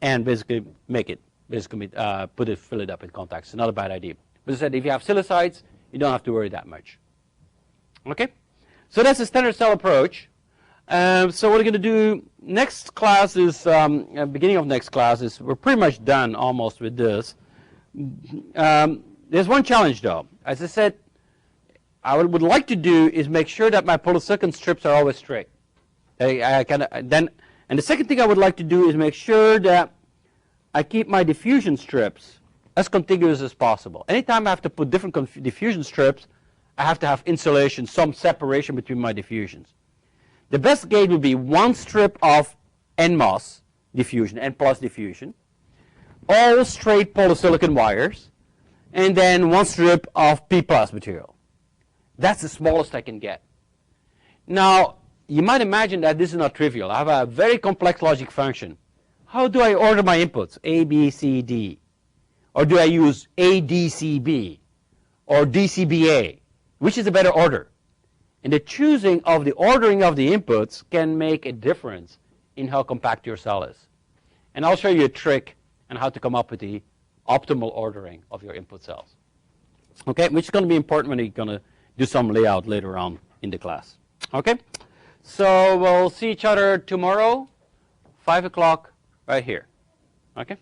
and basically make it, fill it up in contacts. It's not a bad idea. But as I said, if you have silicides, you don't have to worry that much. Okay? So that's the standard cell approach. So what we're going to do next class is, beginning of next class is, we're pretty much done almost with this. There's one challenge though. As I said, I would like to do is make sure that my polysilicon strips are always straight. And the second thing I would like to do is make sure that I keep my diffusion strips as contiguous as possible. Anytime I have to put different diffusion strips, I have to have insulation, some separation between my diffusions. The best gate would be one strip of NMOS diffusion, N plus diffusion, all straight polysilicon wires, and then one strip of P plus material. That's the smallest I can get. Now, you might imagine that this is not trivial. I have a very complex logic function. How do I order my inputs? A, B, C, D. Or do I use A, D, C, B? Or D, C, B, A? Which is a better order? And the choosing of the ordering of the inputs can make a difference in how compact your cell is. And I'll show you a trick on how to come up with the optimal ordering of your input cells. Okay, which is going to be important when you're going to do some layout later on in the class. Okay, so we'll see each other tomorrow, 5 o'clock, right here. Okay.